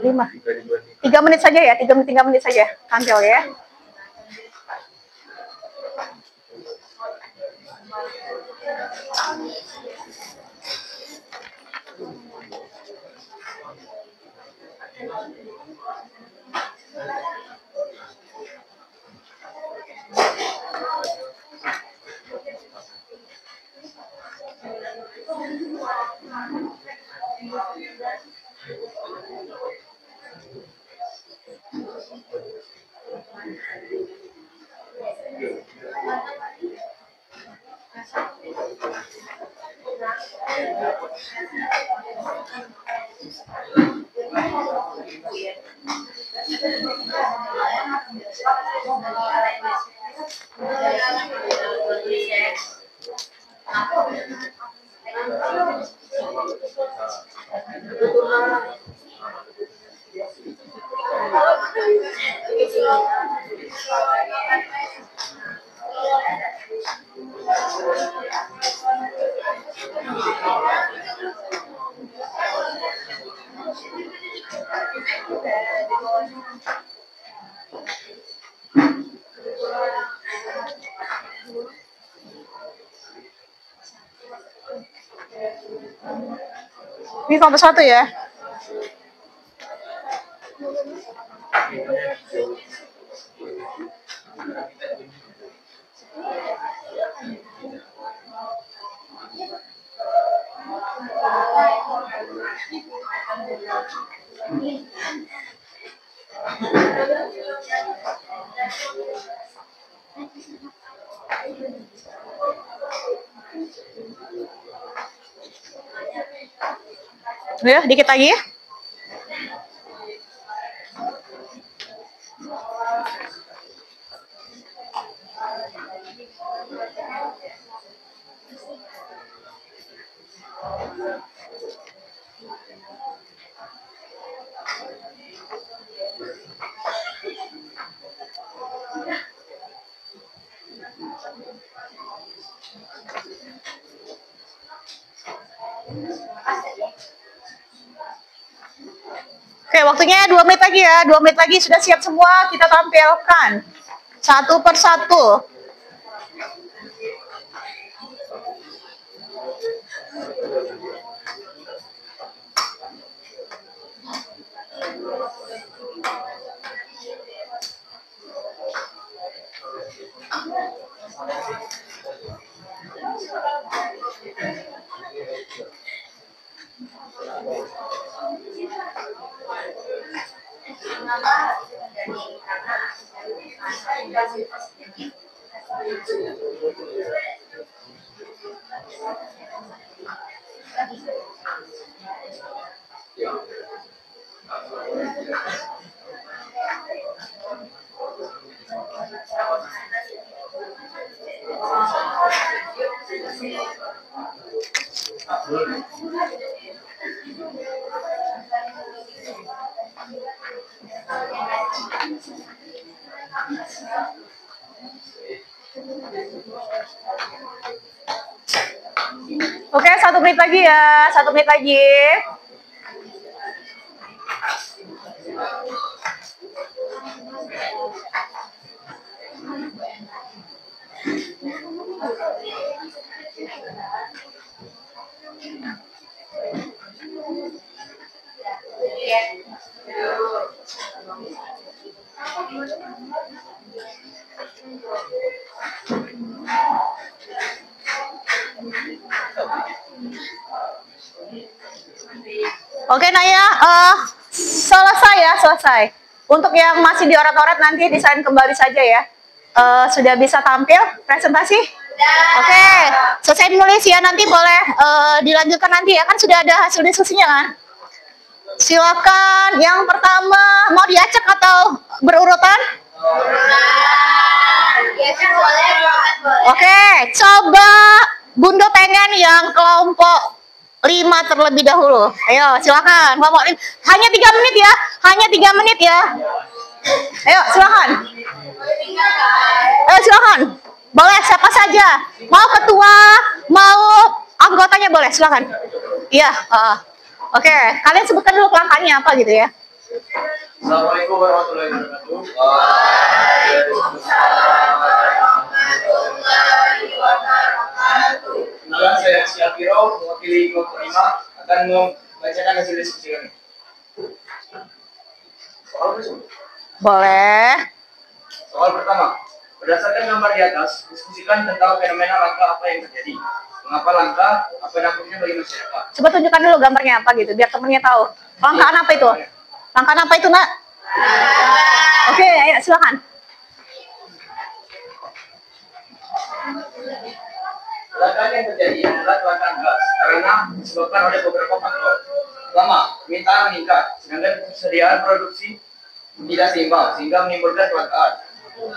[SPEAKER 2] 5. 3 menit saja ya, 3 menit saja. Tampil ya. Ini kelompok 1 ya. Ya, dikit lagi. Oke, waktunya 2 menit lagi ya. 2 menit lagi sudah siap semua, kita tampilkan satu persatu. menit lagi ya, 1 menit lagi. Oke Naya, selesai ya, selesai. Untuk yang masih dioret-oret nanti desain kembali saja ya. Sudah bisa tampil presentasi? Oke, selesai menulis ya, nanti boleh dilanjutkan nanti ya, kan sudah ada hasil diskusinya kan? Silakan, yang pertama mau diacak atau berurutan? Oke, coba Bundo pengen yang kelompok 5 terlebih dahulu. Ayo, silakan. Hanya 3 menit ya. Hanya 3 menit ya. Ayo, silakan. Ayo, silakan. Boleh siapa saja. Mau ketua, mau anggotanya boleh, silakan. Iya, oke. Kalian sebutkan dulu langkahnya apa gitu ya.
[SPEAKER 1] Assalamualaikum warahmatullahi wabarakatuh. Kenalan, saya Syafiro, mewakili kelompok 5 akan membacakan hasil diskusi kami.
[SPEAKER 2] Boleh.
[SPEAKER 1] Soal pertama, berdasarkan gambar di atas, diskusikan tentang fenomena langka apa yang terjadi. Mengapa langka? Apa dampaknya bagi masyarakat?
[SPEAKER 2] Coba tunjukkan dulu gambarnya apa gitu, biar temennya tahu. Langkaan apa itu? Langkaan apa itu, Nak? Oke, ayo silakan.
[SPEAKER 1] Langka yang terjadi adalah kelangkaan gas karena disebabkan oleh beberapa faktor. Pertama, permintaan meningkat, sedangkan persediaan produksi tidak seimbang sehingga menimbulkan kelangkaan.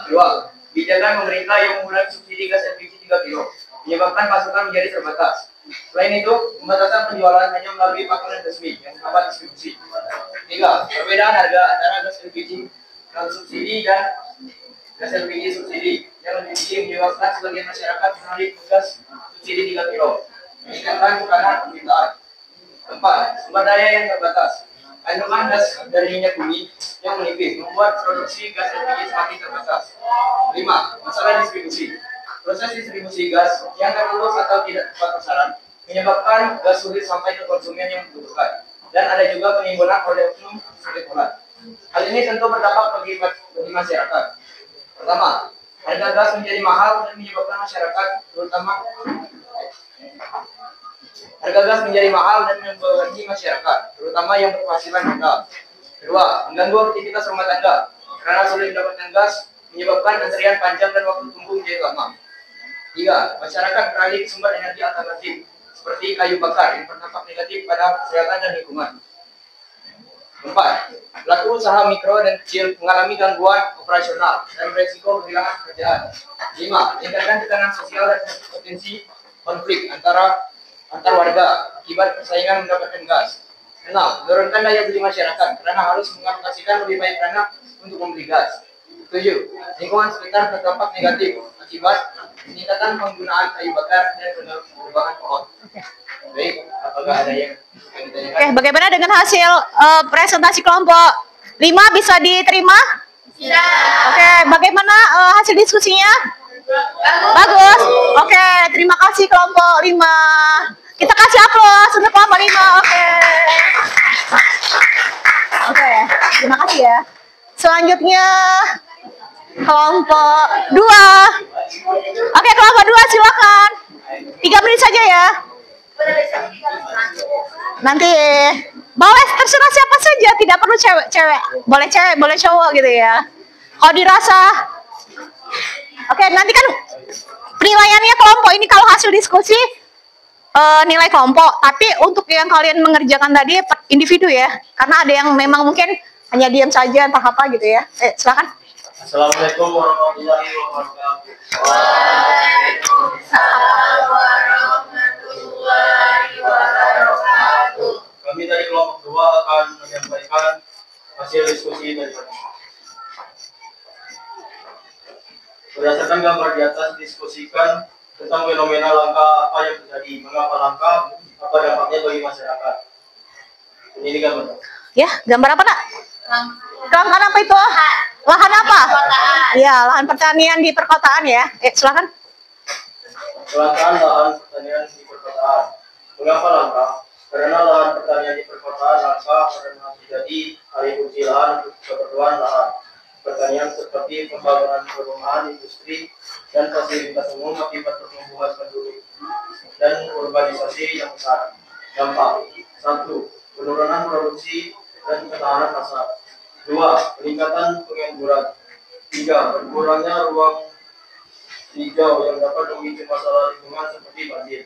[SPEAKER 1] Kedua, kebijakan pemerintah yang menggunakan subsidi gas LPG 3 kilo menyebabkan pasokan menjadi terbatas. Selain itu, pembatasan penjualan hanya melalui pangkalan resmi yang menghambat distribusi. Tiga, perbedaan harga antara gas LPG non subsidi dan gas LPG subsidi yang lebih tinggi menyebabkan sebagian masyarakat menarik gas subsidi 3 kilo, meningkatkan tekanan permintaan. Keempat, sumber daya yang terbatas. Kandungan gas dari minyak bumi yang menipis membuat produksi gas LPG semakin terbatas. 5. Masalah distribusi. Proses distribusi gas yang terputus atau tidak tepat sasaran menyebabkan gas sulit sampai ke konsumen yang membutuhkan. Dan ada juga penimbunan oleh oknum spekulan. Hal ini tentu berdampak bagi masyarakat. Pertama, harga gas menjadi mahal dan menyebabkan masyarakat terutama harga gas menjadi mahal dan membebani masyarakat, terutama yang berpenghasilan rendah. Kedua, mengganggu aktivitas rumah tangga karena sulit mendapatkan gas, menyebabkan antrian panjang dan waktu tunggu menjadi lama. Tiga, masyarakat beralih ke sumber energi alternatif seperti kayu bakar yang berdampak negatif pada kesehatan dan lingkungan. 4. Pelaku usaha mikro dan kecil mengalami gangguan operasional dan beresiko kehilangan pekerjaan. 5. Tingkatkan tekanan sosial dan potensi konflik antar warga akibat persaingan mendapatkan gas. 6. Menurunkan daya beli masyarakat karena harus mengalokasikan lebih banyak dana untuk membeli gas. 7. Lingkungan sekitar terdampak negatif akibat peningkatan penggunaan kayu bakar dan penebangan pohon. Baik, apakah ada yang ditanyakan?
[SPEAKER 2] Oke, bagaimana dengan hasil presentasi kelompok 5 bisa diterima?
[SPEAKER 3] Bisa.
[SPEAKER 2] Oke, bagaimana hasil diskusinya? Bagus. Oke, terima kasih kelompok 5. Kita kasih aplaus untuk kelompok 5. Oke, terima kasih ya. Selanjutnya kelompok 2. Oke, kelompok 2 silakan. 3 menit saja ya. Nanti boleh terserah siapa saja, tidak perlu cewek, boleh cowok gitu ya. Kalau dirasa, oke, nanti kan penilaiannya kelompok ini kalau hasil diskusi nilai kelompok, tapi untuk yang kalian mengerjakan tadi individu ya, karena ada yang memang mungkin hanya diam saja entah apa gitu ya. Silakan.
[SPEAKER 1] Assalamualaikum warahmatullahi wabarakatuh. Kami dari kelompok 2 akan menyampaikan hasil diskusi dari kami. Berdasarkan gambar di atas, diskusikan tentang fenomena langka apa yang terjadi, mengapa langka, apa dampaknya bagi masyarakat. Ini gambar.
[SPEAKER 2] Ya, gambar apa, Nak? Lahan apa itu? Lahan apa? Iya, lahan pertanian di perkotaan ya. Silakan.
[SPEAKER 1] Kelangkaan lahan pertanian di perkotaan. Mengapa langka? Karena lahan pertanian di perkotaan langka karena terjadi alih fungsi lahan untuk keperluan lahan pertanian seperti pembangunan perumahan, industri, dan fasilitas umum akibat pertumbuhan penduduk dan urbanisasi yang besar. Dampak 1. Penurunan produksi dan ketahanan pasar. 2. Peningkatan pengangguran. 3. Berkurangnya ruang hijau yang dapat memicu masalah lingkungan seperti banjir.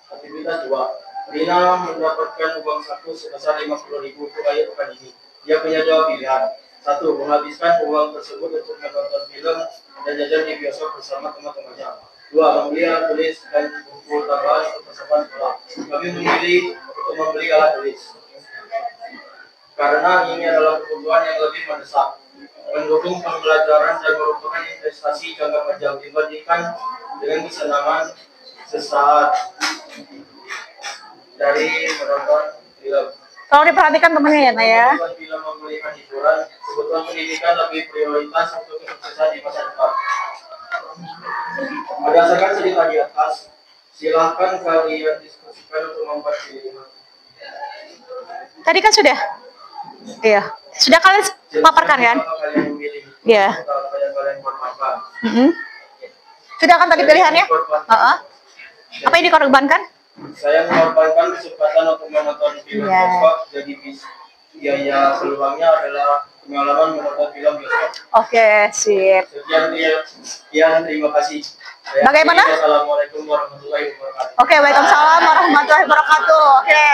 [SPEAKER 1] Aktivitas 2. Rina mendapatkan uang saku sebesar 50.000 untuk akhir pekan ini. Dia punya dua pilihan. 1. Menghabiskan uang tersebut untuk menonton film dan jajan di bioskop bersama teman-temannya. 2. Membeli alat tulis dan buku tambahan untuk persiapan sekolah. Kami memilih untuk membeli alat tulis karena ini adalah kebutuhan yang lebih mendesak, mendukung pembelajaran dan merupakan investasi jangka panjang dibandingkan dengan kesenangan sesaat dari menonton film.
[SPEAKER 2] Kalau diperhatikan temennya ya, Nak ya.
[SPEAKER 1] Kebutuhan film memberikan hiburan, kebutuhan pendidikan lebih prioritas untuk kesuksesan di masa depan. Berdasarkan cerita di atas, silahkan kalian diskusikan untuk membuat pilihan.
[SPEAKER 2] Tadi kan sudah. Iya. Sudah kalian paparkan kan? Iya. Sudah kan tadi pilihannya? Apa yang dikorbankan?
[SPEAKER 1] Saya mengorbankan kesempatan untuk menonton film bioskop, jadi biaya peluangnya adalah pengalaman menonton film bioskop.
[SPEAKER 2] Oke, sip.
[SPEAKER 1] Sekian, terima kasih.
[SPEAKER 2] Bagaimana?
[SPEAKER 1] Assalamualaikum warahmatullahi wabarakatuh.
[SPEAKER 2] Oke, waalaikumsalam warahmatullahi wabarakatuh. Oke.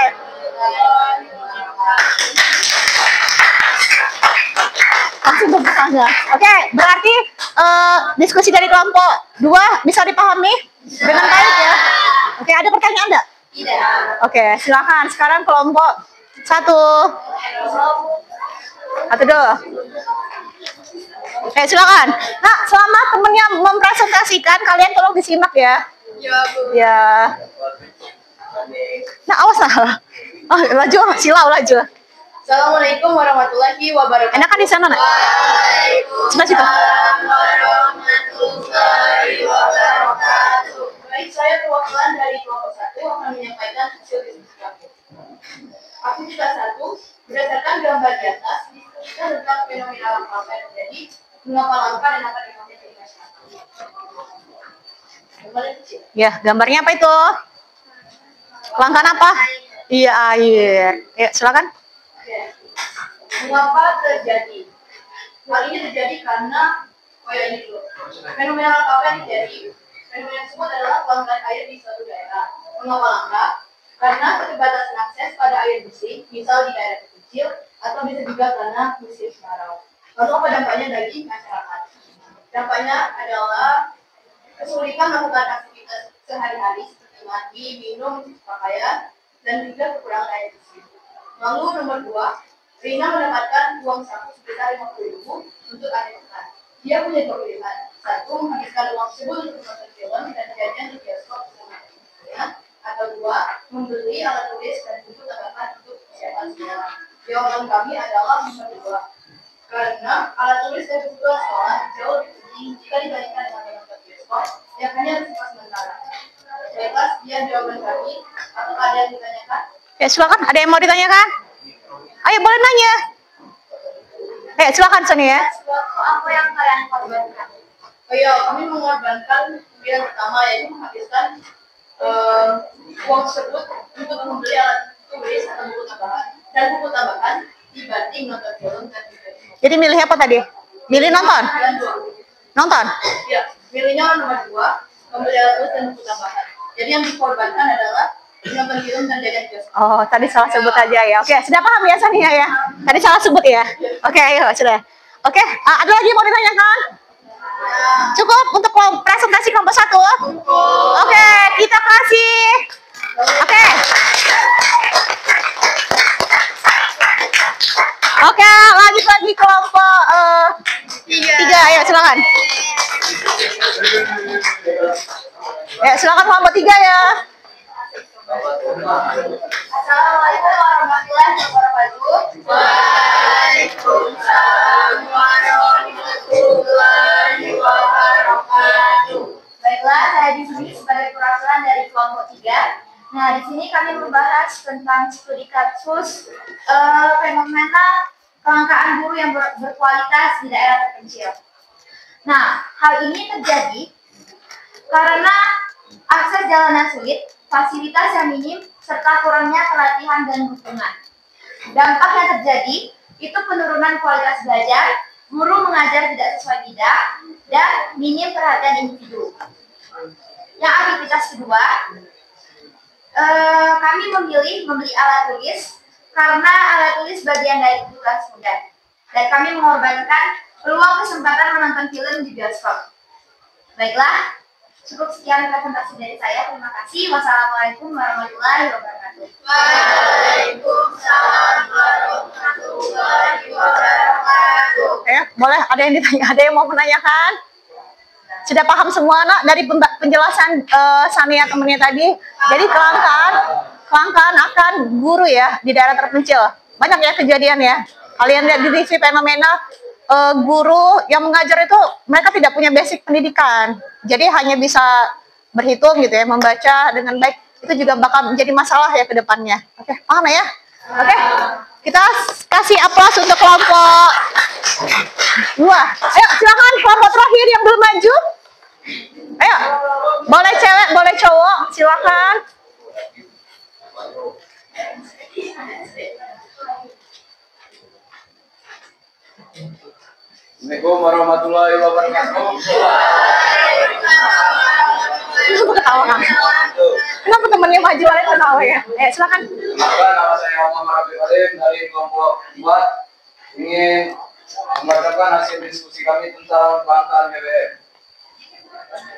[SPEAKER 2] Langsung bertanya. Oke, berarti diskusi dari kelompok 2 bisa dipahami dengan baik ya. Oke, ada pertanyaan enggak?
[SPEAKER 3] Tidak.
[SPEAKER 2] Oke, silakan. Sekarang kelompok 1. Dulu. Oke, silakan. Nah, selama temennya mempresentasikan, kalian tolong disimak ya.
[SPEAKER 3] Ya, Bu.
[SPEAKER 2] Ya. Nah, awas lah. Oh, laju, silau laju.
[SPEAKER 3] Assalamualaikum warahmatullahi wabarakatuh.
[SPEAKER 2] Enakan di sana, Nak. Sebelah situ.
[SPEAKER 3] Warahmatullahi wabarakatuh. Baik, saya perwakilan dari kelompok 1 akan menyampaikan hasil diskusi kami. Aktivitas 1, berdasarkan gambar di atas, diskusikan tentang fenomena langka yang terjadi, mengapa langka dan apa dampaknya bagi masyarakat. Gambar kecil.
[SPEAKER 2] Ya, gambarnya apa itu? Kelangkaan apa? Iya, air. Ya, silakan.
[SPEAKER 3] Oke. Mengapa terjadi? Hal ini terjadi karena ini dulu. Fenomena langka yang terjadi. Fenomena tersebut adalah kelangkaan air di suatu daerah. Mengapa langka? Karena keterbatasan akses pada air bersih, misal di daerah terpencil, atau bisa juga karena musim kemarau. Lalu apa dampaknya bagi masyarakat? Dampaknya adalah kesulitan melakukan aktivitas sehari-hari seperti mandi, minum, pakaian, dan juga kekurangan air bersih. Lalu nomor 2, Rina mendapatkan uang saku sebesar 50.000 untuk akhir pekan. Dia punya dua pilihan. 1, menghabiskan uang tersebut untuk menonton film dan jajan di bioskop bersama teman-temannya. Atau 2, membeli alat tulis dan buku tambahan untuk persiapan sekolah. Jawaban kami adalah nomor 2. Karena alat tulis dan buku sekolah jauh lebih penting jika dibandingkan dengan menonton bioskop yang hanya bersifat sementara. Baiklah, sekian jawaban kami. Atau ada yang ditanyakan?
[SPEAKER 2] Ya, silakan. Ada yang mau ditanyakan? Ayo, boleh nanya. Silakan Sony ya.
[SPEAKER 3] Sesuatu apa yang kalian korbankan? Oh iya, kami mengorbankan yang pertama yaitu menghabiskan uang tersebut untuk membeli alat tulis atau buku tambahan dibanding nonton film dan juga.
[SPEAKER 2] Jadi milih apa tadi? Milih nonton?
[SPEAKER 3] Dan 2.
[SPEAKER 2] Nonton?
[SPEAKER 3] Ya, milihnya nomor 2, membeli alat tulis dan buku tambahan. Jadi yang dikorbankan adalah nonton film dan jajan bioskop.
[SPEAKER 2] Oh, tadi salah sebut aja ya. Oke, sudah paham ya Sony ya? Tadi salah sebut ya? Oke, ayo sudah. Oke, ada lagi yang mau ditanyakan? Cukup untuk presentasi kelompok 1? Oke, kita kasih. Oke. Oke, lanjut lagi kelompok 3. Ayo silakan. Ya, silakan kelompok 3 ya.
[SPEAKER 3] Assalamualaikum warahmatullahi wabarakatuh. Waalaikumsalam warahmatullahi wabarakatuh. Baiklah, saya di sini sebagai perwakilan dari kelompok 3. Nah, di sini kami membahas tentang studi kasus fenomena kelangkaan guru yang berkualitas di daerah terpencil. Nah, hal ini terjadi karena akses jalanan sulit, fasilitas yang minim, serta kurangnya pelatihan dan dukungan. Dampak yang terjadi itu penurunan kualitas belajar, guru mengajar tidak sesuai bidang, dan minim perhatian individu. Yang aktivitas kedua, kami memilih membeli alat tulis karena alat tulis bagian dari kebutuhan student. Dan kami mengorbankan peluang kesempatan menonton film di bioskop. Baiklah, cukup sekian presentasi dari saya. Terima kasih. Wassalamualaikum warahmatullahi wabarakatuh. Waalaikumsalam warahmatullahi wabarakatuh.
[SPEAKER 2] Boleh ada yang ditanya, ada yang mau menanyakan? Sudah paham semua nak dari penjelasan Sania temennya tadi. Jadi kelangkaan akan guru ya di daerah terpencil. Banyak ya kejadian ya. Kalian lihat di TV fenomena guru yang mengajar itu mereka tidak punya basic pendidikan. Jadi hanya bisa berhitung gitu ya, membaca dengan baik. Itu juga bakal menjadi masalah ya ke depannya. Oke, paham ya? Oke. Kita kasih aplaus untuk kelompok 2. Ayo silakan kelompok terakhir yang belum maju. Ayo, boleh cewek, boleh cowok, silakan.
[SPEAKER 1] Assalamualaikum warahmatullahi wabarakatuh.
[SPEAKER 2] Kenapa temennya maju balik ketawa ya? Silakan.
[SPEAKER 1] Nama saya Muhammad Rafi Alim dari kelompok 4 ingin membacakan hasil diskusi kami tentang kelangkaan BBM.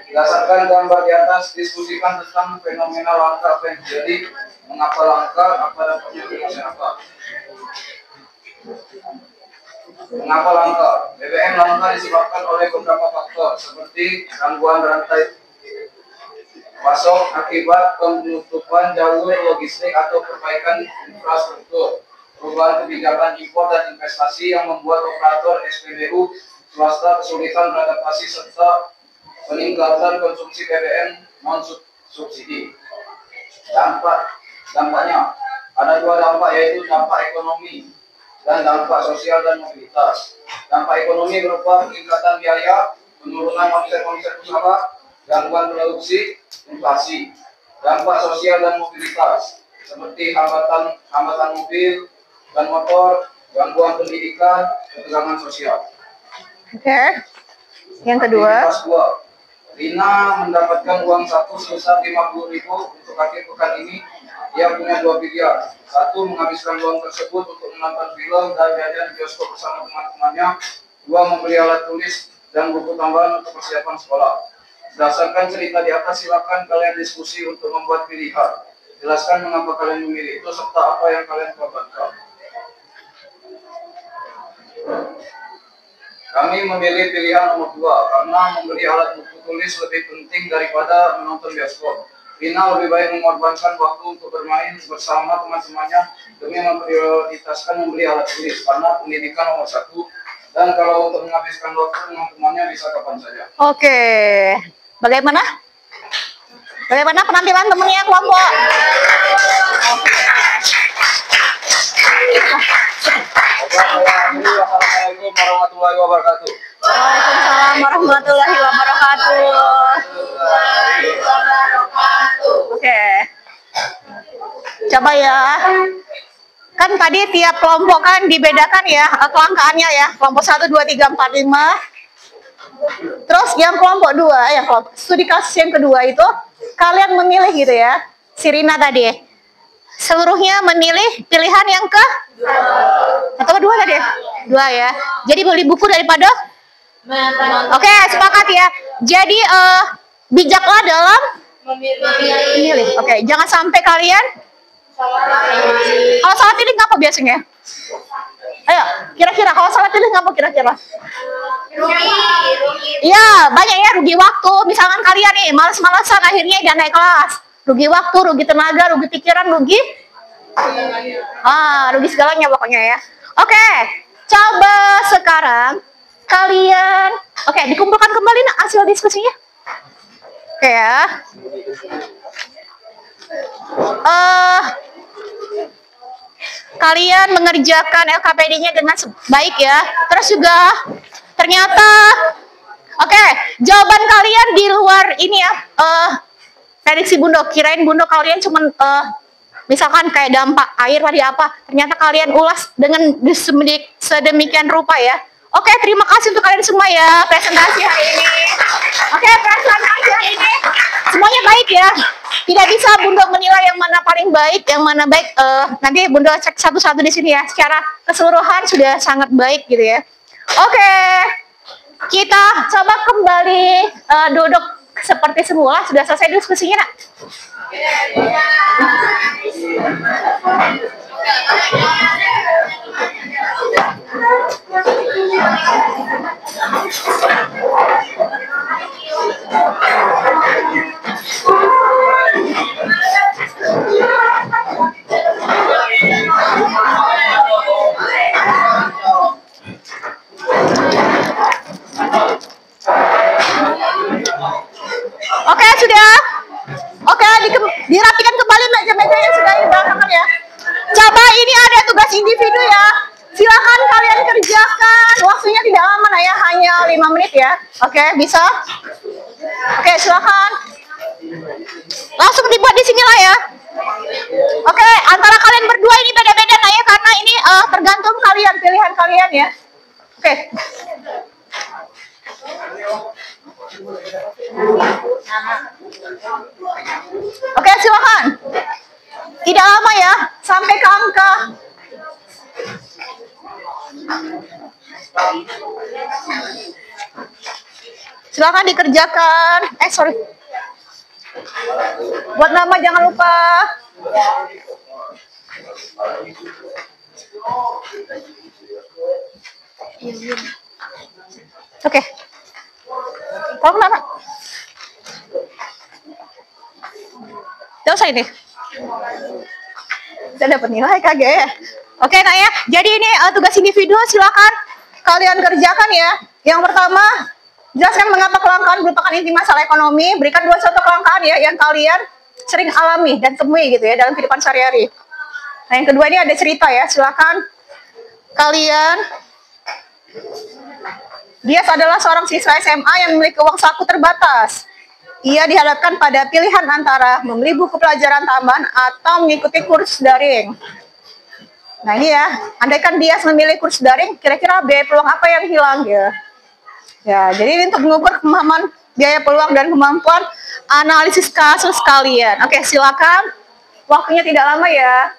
[SPEAKER 1] Berdasarkan gambar di atas, diskusikan tentang fenomena langka apa yang terjadi, mengapa langka, apa dampaknya bagi masyarakat. Mengapa langka? BBM langka disebabkan oleh beberapa faktor seperti gangguan rantai pasok akibat penutupan jalur logistik atau perbaikan infrastruktur, perubahan kebijakan impor dan investasi yang membuat operator SPBU swasta kesulitan beradaptasi serta peningkatan konsumsi BBM non-subsidi. Dampaknya ada 2 dampak, yaitu dampak ekonomi dan dampak sosial dan mobilitas. Dampak ekonomi berupa peningkatan biaya, penurunan omset usaha, gangguan produksi, inflasi. Dampak sosial dan mobilitas seperti hambatan mobil dan motor, gangguan pendidikan, ketegangan sosial.
[SPEAKER 2] Oke. Yang kedua.
[SPEAKER 1] Aktivitas 2. Rina mendapatkan uang saku sebesar 50.000 untuk akhir pekan ini. Ia punya 2 pilihan. 1. Menghabiskan uang tersebut untuk menonton film dan jajan di bioskop bersama teman-temannya. 2. Membeli alat tulis dan buku tambahan untuk persiapan sekolah. Berdasarkan cerita di atas, silakan kalian diskusi untuk membuat pilihan. Jelaskan mengapa kalian memilih itu serta apa yang kalian korbankan. Kami memilih pilihan nomor 2 karena membeli alat buku tulis lebih penting daripada menonton bioskop. Rina lebih baik mengorbankan waktu untuk bermain bersama teman-temannya demi memprioritaskan membeli alat tulis karena pendidikan nomor 1. Dan kalau untuk menghabiskan waktu dengan temannya bisa kapan saja.
[SPEAKER 2] Oke. Bagaimana? Bagaimana penampilan temennya kelompok?
[SPEAKER 1] Assalamualaikum warahmatullahi wabarakatuh.
[SPEAKER 2] Waalaikumsalam warahmatullahi wabarakatuh. Oke. Coba ya. Kan tadi tiap kelompok kan dibedakan ya kelangkaannya ya. Kelompok 1, 2, 3, 4, 5. Terus yang kelompok 2, yang kelompok studi kasus yang kedua itu kalian memilih gitu ya. Si Rina tadi seluruhnya memilih pilihan yang ke atau kedua tadi ya? 2 ya. Jadi beli buku daripada Oke, sepakat ya. Jadi bijaklah dalam memilih. Oke, jangan sampai kalian kalau salah pilih ngapa biasanya? Ayo, kira-kira kalau salah pilih ngapa kira-kira? Iya, banyak ya rugi waktu. Misalkan kalian nih malas-malasan akhirnya jangan naik kelas. Rugi waktu, rugi tenaga, rugi pikiran, rugi rugi segalanya pokoknya ya. Oke, coba sekarang kalian dikumpulkan kembali hasil diskusinya. Oke ya. Kalian mengerjakan LKPD-nya dengan baik ya. Terus juga ternyata jawaban kalian di luar ini ya. Prediksi Bundo, kirain Bundo kalian cuman misalkan kayak dampak air tadi apa, ternyata kalian ulas dengan sedemikian rupa ya. Oke, terima kasih untuk kalian semua ya presentasi hari ini. Oke, presentasi hari ini semuanya baik ya. Tidak bisa Bundo menilai yang mana paling baik, yang mana baik. Nanti Bundo cek satu-satu di sini ya. Secara keseluruhan sudah sangat baik gitu ya. Oke, kita coba kembali duduk seperti semula. Sudah selesai diskusinya, nak? Oke, sudah. Oke, dirapikan kembali meja-meja yang sudah di belakang ya. Coba ini ada tugas individu ya. Silakan kalian kerjakan. Waktunya tidak lama ya, hanya 5 menit ya. Oke, bisa? Oke, silakan. Langsung dibuat di sini lah ya. Oke, antara kalian berdua ini beda-beda ya, karena ini tergantung kalian, pilihan kalian ya. Oke. Oke, silakan. Tidak lama ya, sampai ke angka. Silakan dikerjakan. Sorry. Buat nama jangan lupa. Oke. Tolong nama. Selesai nih. Saya dapat nilai kagak ya? Oke, nah ya. Jadi ini tugas individu, silakan kalian kerjakan ya. Yang pertama, jelaskan mengapa kelangkaan merupakan inti masalah ekonomi. Berikan 2 contoh kelangkaan ya yang kalian sering alami dan temui gitu ya dalam kehidupan sehari-hari. Nah, yang kedua ini ada cerita ya. Silakan kalian. Dia adalah seorang siswa SMA yang memiliki uang saku terbatas. Ia dihadapkan pada pilihan antara membeli buku pelajaran tambahan atau mengikuti kurs daring. Nah ini ya, andaikan dia memilih kurs daring, kira-kira biaya peluang apa yang hilang ya? Ya, jadi ini untuk mengukur pemahaman biaya peluang dan kemampuan analisis kasus kalian. Oke, silakan. Waktunya tidak lama ya.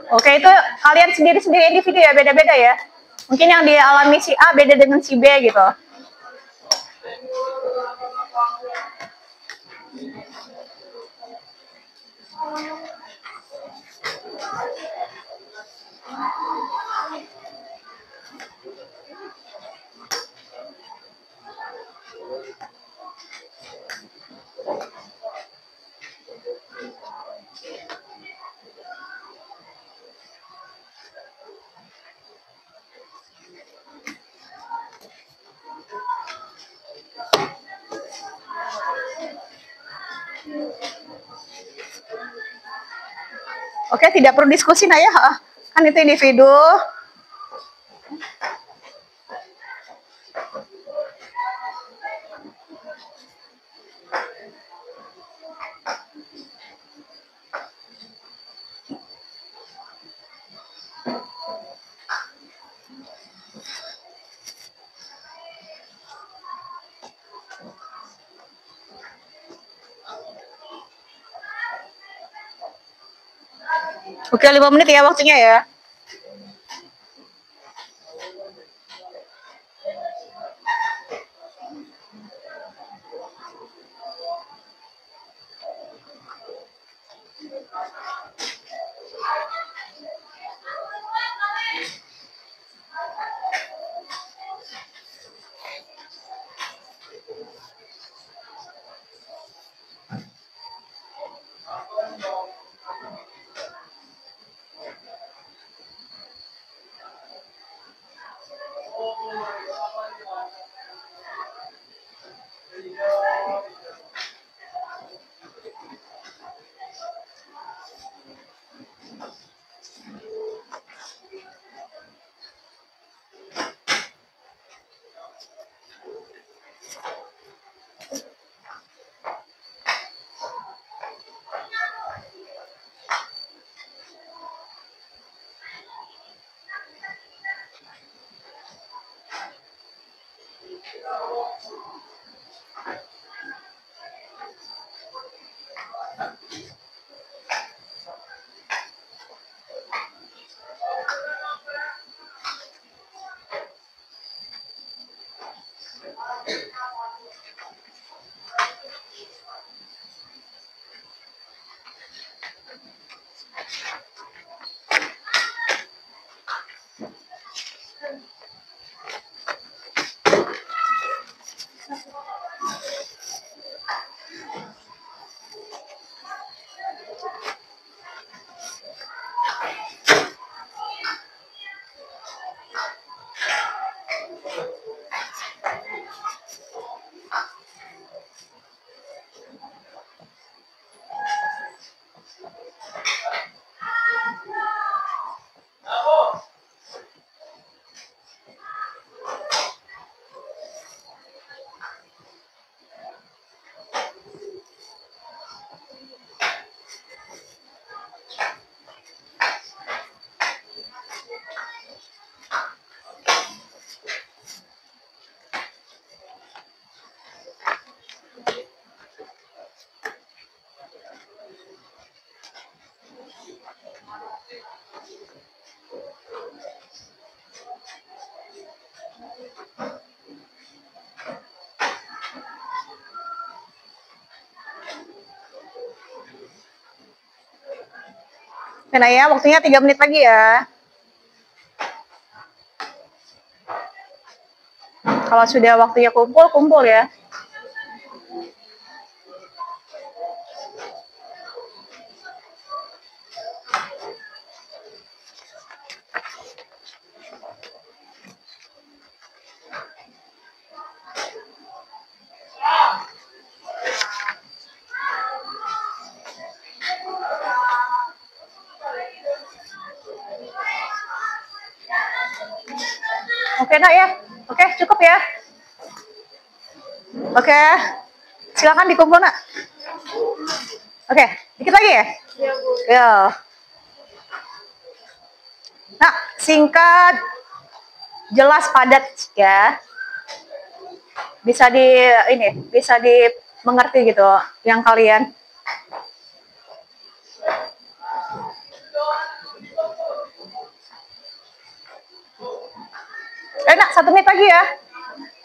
[SPEAKER 2] Oke, itu kalian sendiri-sendiri individu ya, beda-beda ya. Mungkin yang dialami si A beda dengan si B gitu. Oke, tidak perlu diskusi nah ya, kan itu individu. Oke, 5 menit ya waktunya ya. Nah ya, waktunya 3 menit lagi ya. Kalau sudah waktunya kumpul, kumpul ya. Oke nak ya, oke cukup ya. Oke, silakan dikumpul nak. Oke, dikit lagi ya. Ya. Nah, singkat, jelas, padat ya. Bisa bisa dimengerti gitu yang kalian. Nak, 1 menit lagi ya.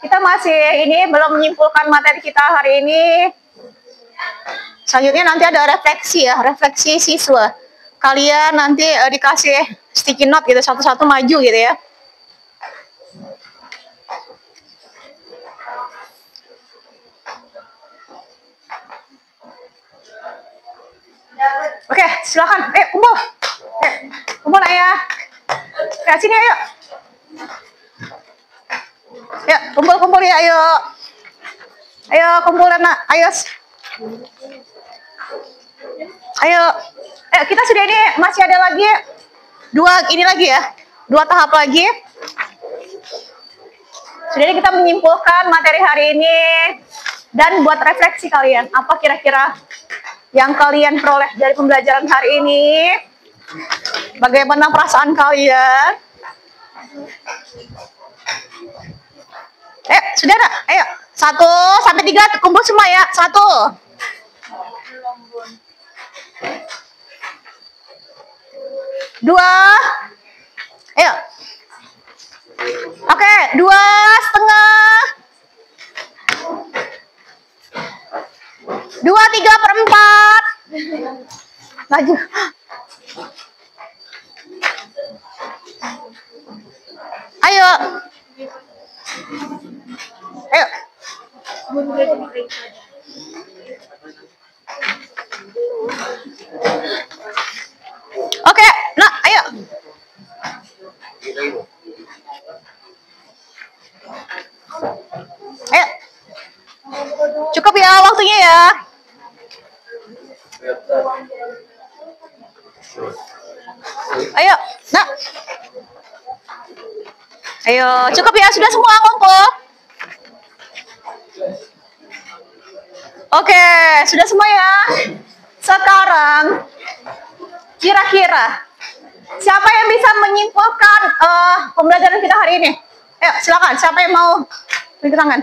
[SPEAKER 2] Kita masih belum menyimpulkan materi kita hari ini. Selanjutnya nanti ada refleksi ya, refleksi siswa. Kalian nanti dikasih sticky note gitu, satu-satu maju gitu ya. Oke, silakan. Kumpul. Kumpul ayah. Sini ayo. Ya, kumpul ya, ayo. Ayo kumpul nak, ayo. Ayo. Kita sudah ini masih ada lagi 2 tahap lagi. Sudah ini kita menyimpulkan materi hari ini dan buat refleksi kalian. Apa kira-kira yang kalian peroleh dari pembelajaran hari ini? Bagaimana perasaan kalian? Sudah nak? Ayo. 1 sampai 3 kumpul semua ya. 1. 2. Ayo. Oke, 2,5. 2/3/4. Maju. Ayo. Ayo. Oke, nah, ayo. Ayo. Cukup ya waktunya ya. Ayo, nah. Ayo, cukup ya, sudah semua kumpul. Oke, sudah semua ya. Sekarang kira-kira siapa yang bisa menyimpulkan pembelajaran kita hari ini? Ayo, silakan. Siapa yang mau beri tangan?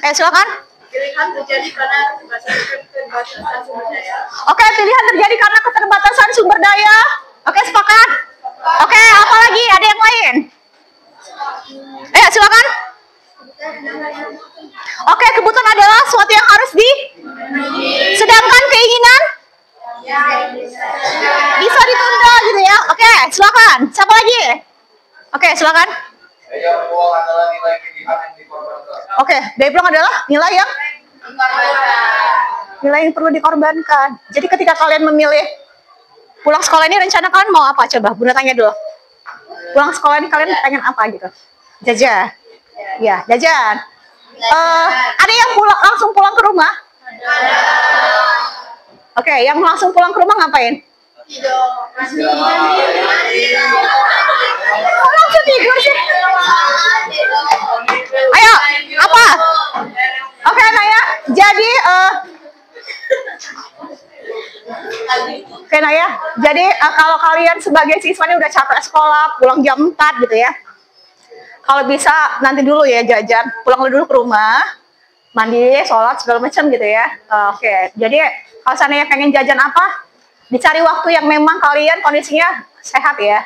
[SPEAKER 2] Silakan.
[SPEAKER 3] Pilihan terjadi karena keterbatasan sumber daya.
[SPEAKER 2] Oke, pilihan terjadi karena keterbatasan sumber daya. Oke, sepakat. Oke, apa lagi? Ada yang lain? Silakan. Oke, kebutuhan adalah sesuatu yang harus sedangkan keinginan bisa ditunda gitu ya. Oke, silakan. Siapa lagi? Oke, silakan.
[SPEAKER 1] Daya peluang adalah nilai pilihan yang dikorbankan.
[SPEAKER 2] Oke, daya peluang adalah nilai yang perlu dikorbankan. Jadi ketika kalian memilih pulang sekolah ini, rencana kalian mau apa? Coba Bunda tanya dulu. Pulang sekolah ini kalian pengen apa gitu? Jajan. Ya, jajan. Ada yang langsung pulang ke rumah? Oke, yang langsung pulang ke rumah ngapain? Kok langsung tidur sih? Ayo, apa? Oke, Naya. Jadi, kalau kalian sebagai siswa ini udah capek sekolah, pulang jam 4 gitu ya. Kalau bisa nanti dulu ya jajan, pulang dulu ke rumah, mandi, sholat segala macam gitu ya. Oke, jadi kalau seandainya pengen jajan apa, dicari waktu yang memang kalian kondisinya sehat ya.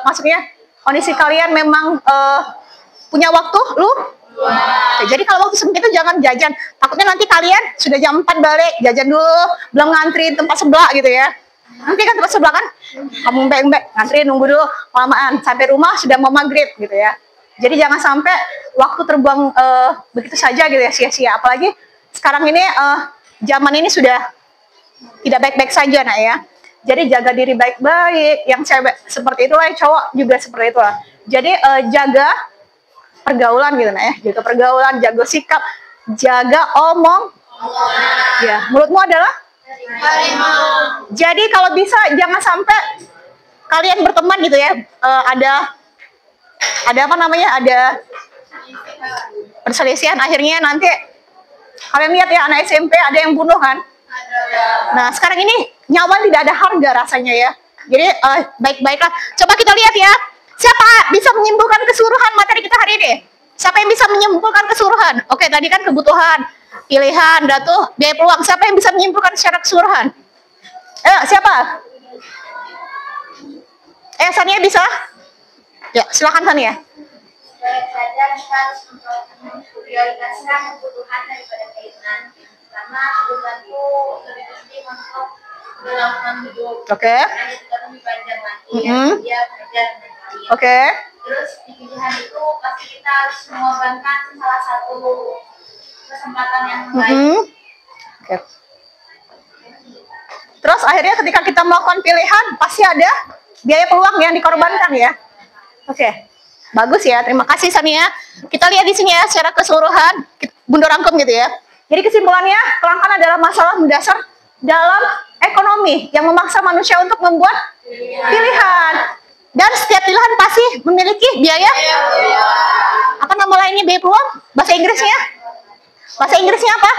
[SPEAKER 2] Maksudnya kondisi kalian memang punya waktu Oke, jadi kalau waktu sempit itu jangan jajan. Takutnya nanti kalian sudah jam 4 balik, jajan dulu, belum ngantri tempat sebelah gitu ya. Nanti kan tempat sebelah kan, kamu mbek-mbek, ngantri nunggu dulu, kelamaan. Sampai rumah sudah mau maghrib gitu ya. Jadi jangan sampai waktu terbuang begitu saja gitu ya, sia-sia. Apalagi sekarang ini zaman ini sudah tidak baik-baik saja nak ya. Jadi jaga diri baik-baik. Yang cewek seperti itulah, yang cowok juga seperti itulah. Jadi jaga pergaulan gitu nak ya. Jaga pergaulan, jaga sikap, jaga omong. Ya, mulutmu adalah harimau. Jadi kalau bisa jangan sampai kalian berteman gitu ya. Ada perselisihan, akhirnya nanti kalian lihat ya anak SMP ada yang bunuh kan. Nah sekarang ini nyawa tidak ada harga rasanya ya. Jadi baik-baiklah. Coba kita lihat ya, siapa bisa menyimpulkan keseluruhan materi kita hari ini? Siapa yang bisa menyimpulkan keseluruhan? Oke, tadi kan kebutuhan, pilihan, datu, biaya peluang. Siapa yang bisa menyimpulkan secara keseluruhan? Siapa? Sania bisa? Ya, silakan Sania.
[SPEAKER 3] Baik saja kita harus memprioritaskan kebutuhan daripada keinginan. Karena kebutuhan itu lebih penting untuk kelangsungan hidup.
[SPEAKER 2] Oke.
[SPEAKER 3] Karena itu kan lebih panjang lagi ya, dia belajar dan lain.
[SPEAKER 2] Oke.
[SPEAKER 3] Terus di pilihan itu pasti kita harus mengorbankan salah satu kesempatan yang baik.
[SPEAKER 2] Oke. Terus akhirnya ketika kita melakukan pilihan pasti ada biaya peluang yang dikorbankan ya. Oke. Bagus ya, terima kasih Sania. Kita lihat di sini ya secara keseluruhan, Bunda rangkum gitu ya. Jadi kesimpulannya, kelangkaan adalah masalah mendasar dalam ekonomi yang memaksa manusia untuk membuat pilihan. Dan setiap pilihan pasti memiliki biaya. Apa nama lainnya biaya peluang? Bahasa Inggrisnya? Bahasa Inggrisnya apa?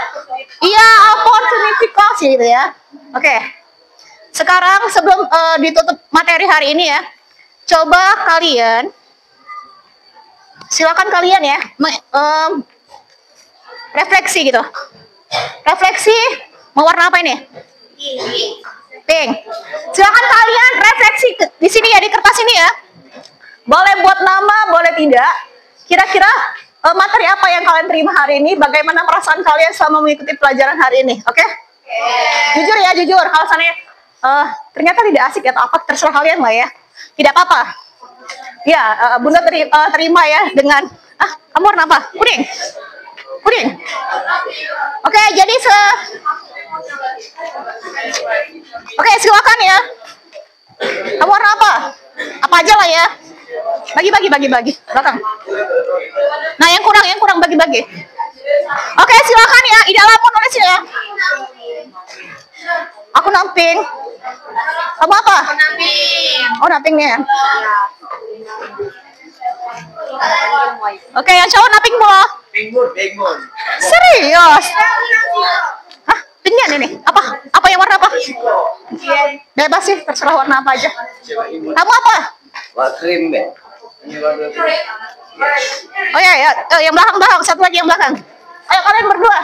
[SPEAKER 2] Iya, opportunity cost gitu ya. Oke. Sekarang sebelum ditutup materi hari ini ya, coba kalian, silakan kalian ya, refleksi gitu. Refleksi mau warna apa ini? Pink. Silakan kalian refleksi di sini ya, di kertas ini ya. Boleh buat nama, boleh tidak. Kira-kira materi apa yang kalian terima hari ini? Bagaimana perasaan kalian selama mengikuti pelajaran hari ini? Oke? Jujur ya, jujur. Kalau sana ternyata tidak asik atau apa, terserah kalian lah ya. Tidak apa-apa. Ya, Bunda terima ya dengan kamu warna apa? Kuning. Kuning. Oke, jadi Oke, silakan ya. Kamu warna apa? Apa aja lah ya. Bagi. Belakang. Nah, yang kurang bagi-bagi. Oke, silakan ya. Ida lapor nulis ya. Aku namping. Kamu apa? Oh, namping nih ya. Oke, yang cowok namping bola.
[SPEAKER 1] Bingung.
[SPEAKER 2] Serius? Hah? Pinjan ini? Apa yang warna apa? Bebas sih, terserah warna apa aja. Kamu apa?
[SPEAKER 1] Krim deh.
[SPEAKER 2] Oh ya, yang belakang. Satu lagi yang belakang. Ayo kalian berdua.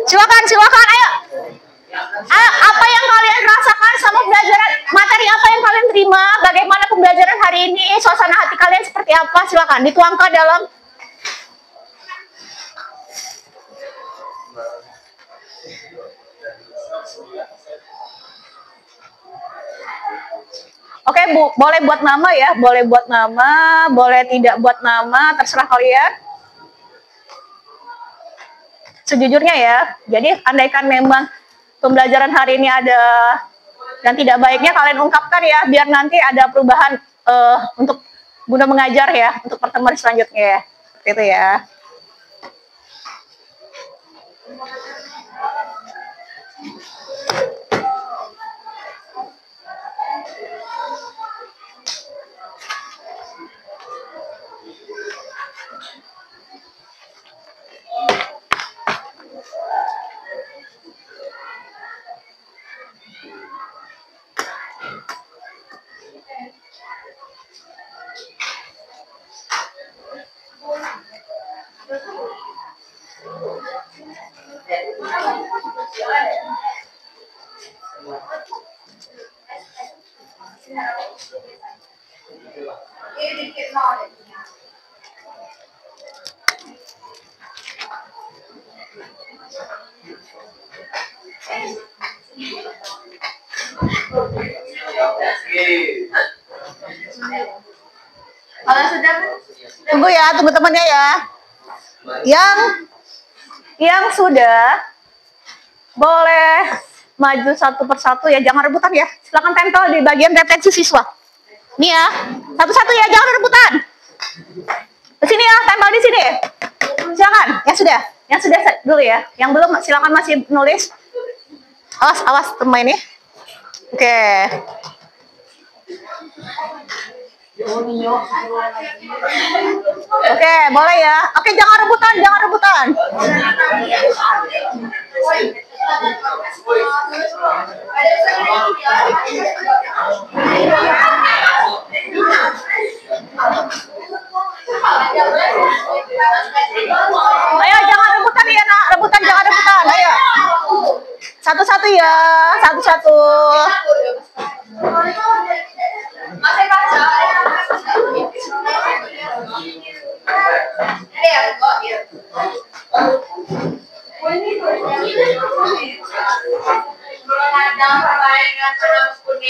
[SPEAKER 2] Silakan, silakan, ayo. Apa yang kalian rasakan sama pembelajaran, materi apa yang kalian terima, bagaimana pembelajaran hari ini, suasana hati kalian seperti apa, silakan dituangkan dalam. Oke, Bu, boleh buat nama ya, boleh buat nama, boleh tidak buat nama, terserah kalian. Sejujurnya ya, jadi andaikan memang pembelajaran hari ini ada yang tidak baiknya, kalian ungkapkan ya, biar nanti ada perubahan untuk Bunda mengajar ya, untuk pertemuan selanjutnya ya, seperti itu ya. Tunggu ya, tunggu temannya ya. Yang sudah boleh maju satu persatu ya, jangan rebutan ya. Silakan tempel di bagian retensi siswa. Nih ya, satu-satu ya, jangan rebutan. Di sini ya, tempel di sini. Silakan, yang sudah dulu ya. Yang belum silakan masih nulis. Awas teman ini. Oke. Oke, boleh ya. Oke, jangan rebutan, jangan rebutan. Ayo, jangan rebutan ya, nak. Rebutan, jangan rebutan. Ayo. Satu-satu ya, satu-satu.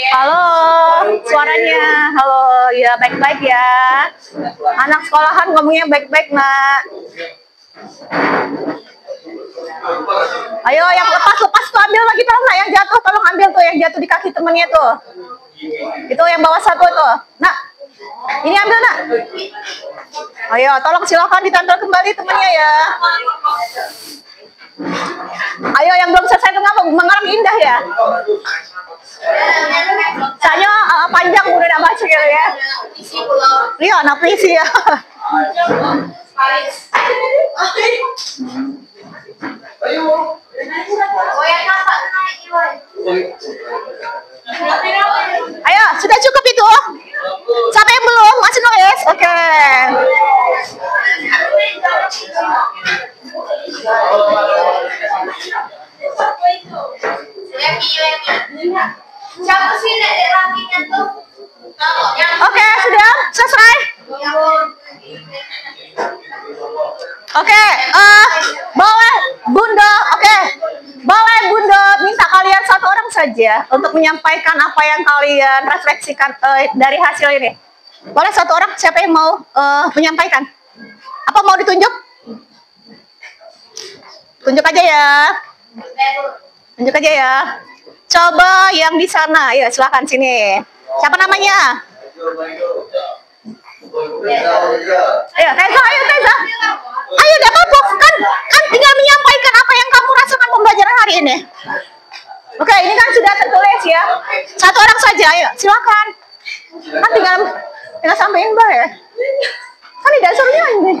[SPEAKER 2] Halo, suaranya. Halo, ya baik-baik ya. Anak sekolahan ngomongnya baik-baik, nak. Ayo, yang lepas tuh ambil lagi tolong, nak. Yang jatuh tolong ambil tuh, yang jatuh di kaki temennya tuh. Itu yang bawah satu tuh. Nak, ini ambil, nak. Ayo, tolong silakan ditempel kembali temennya ya. Ayo, yang belum selesai itu mengarang indah ya. Soalnya panjang udah nak baca gitu ya. Iya, anak puisi ya. Ayo, sudah cukup itu? Siapa yang belum? Masih nulis? Oke. Oke, sudah selesai. Oke, boleh Bunda. Oke, boleh Bunda minta kalian satu orang saja untuk menyampaikan apa yang kalian refleksikan dari hasil ini. Boleh satu orang, siapa yang mau menyampaikan? Apa mau ditunjuk? Tunjuk aja ya. Tunjuk aja ya. Coba yang di sana, ya silakan sini. Siapa namanya? Ayo Teza, ayo Teza. Ayo, gak apa-apa, kan tinggal menyampaikan apa yang kamu rasakan pembelajaran hari ini. Oke, ini kan sudah tertulis ya. Satu orang saja, ayo silakan. Kan tinggal sampaikan Mbak ya. Kan tidak suruh nyanyi.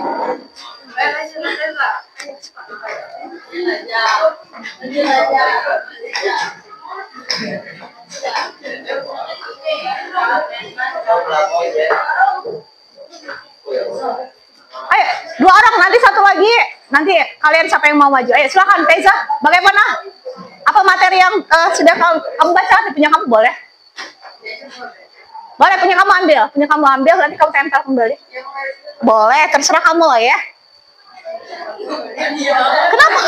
[SPEAKER 2] Ayo, dua orang, nanti satu lagi Nanti kalian siapa yang mau maju? Ayo silakan Teza. Bagaimana? Apa materi yang sudah kamu baca? Punya kamu boleh? Boleh, punya kamu ambil. Punya kamu ambil, nanti kamu tempel kembali. Boleh, terserah kamu lah ya. Kenapa?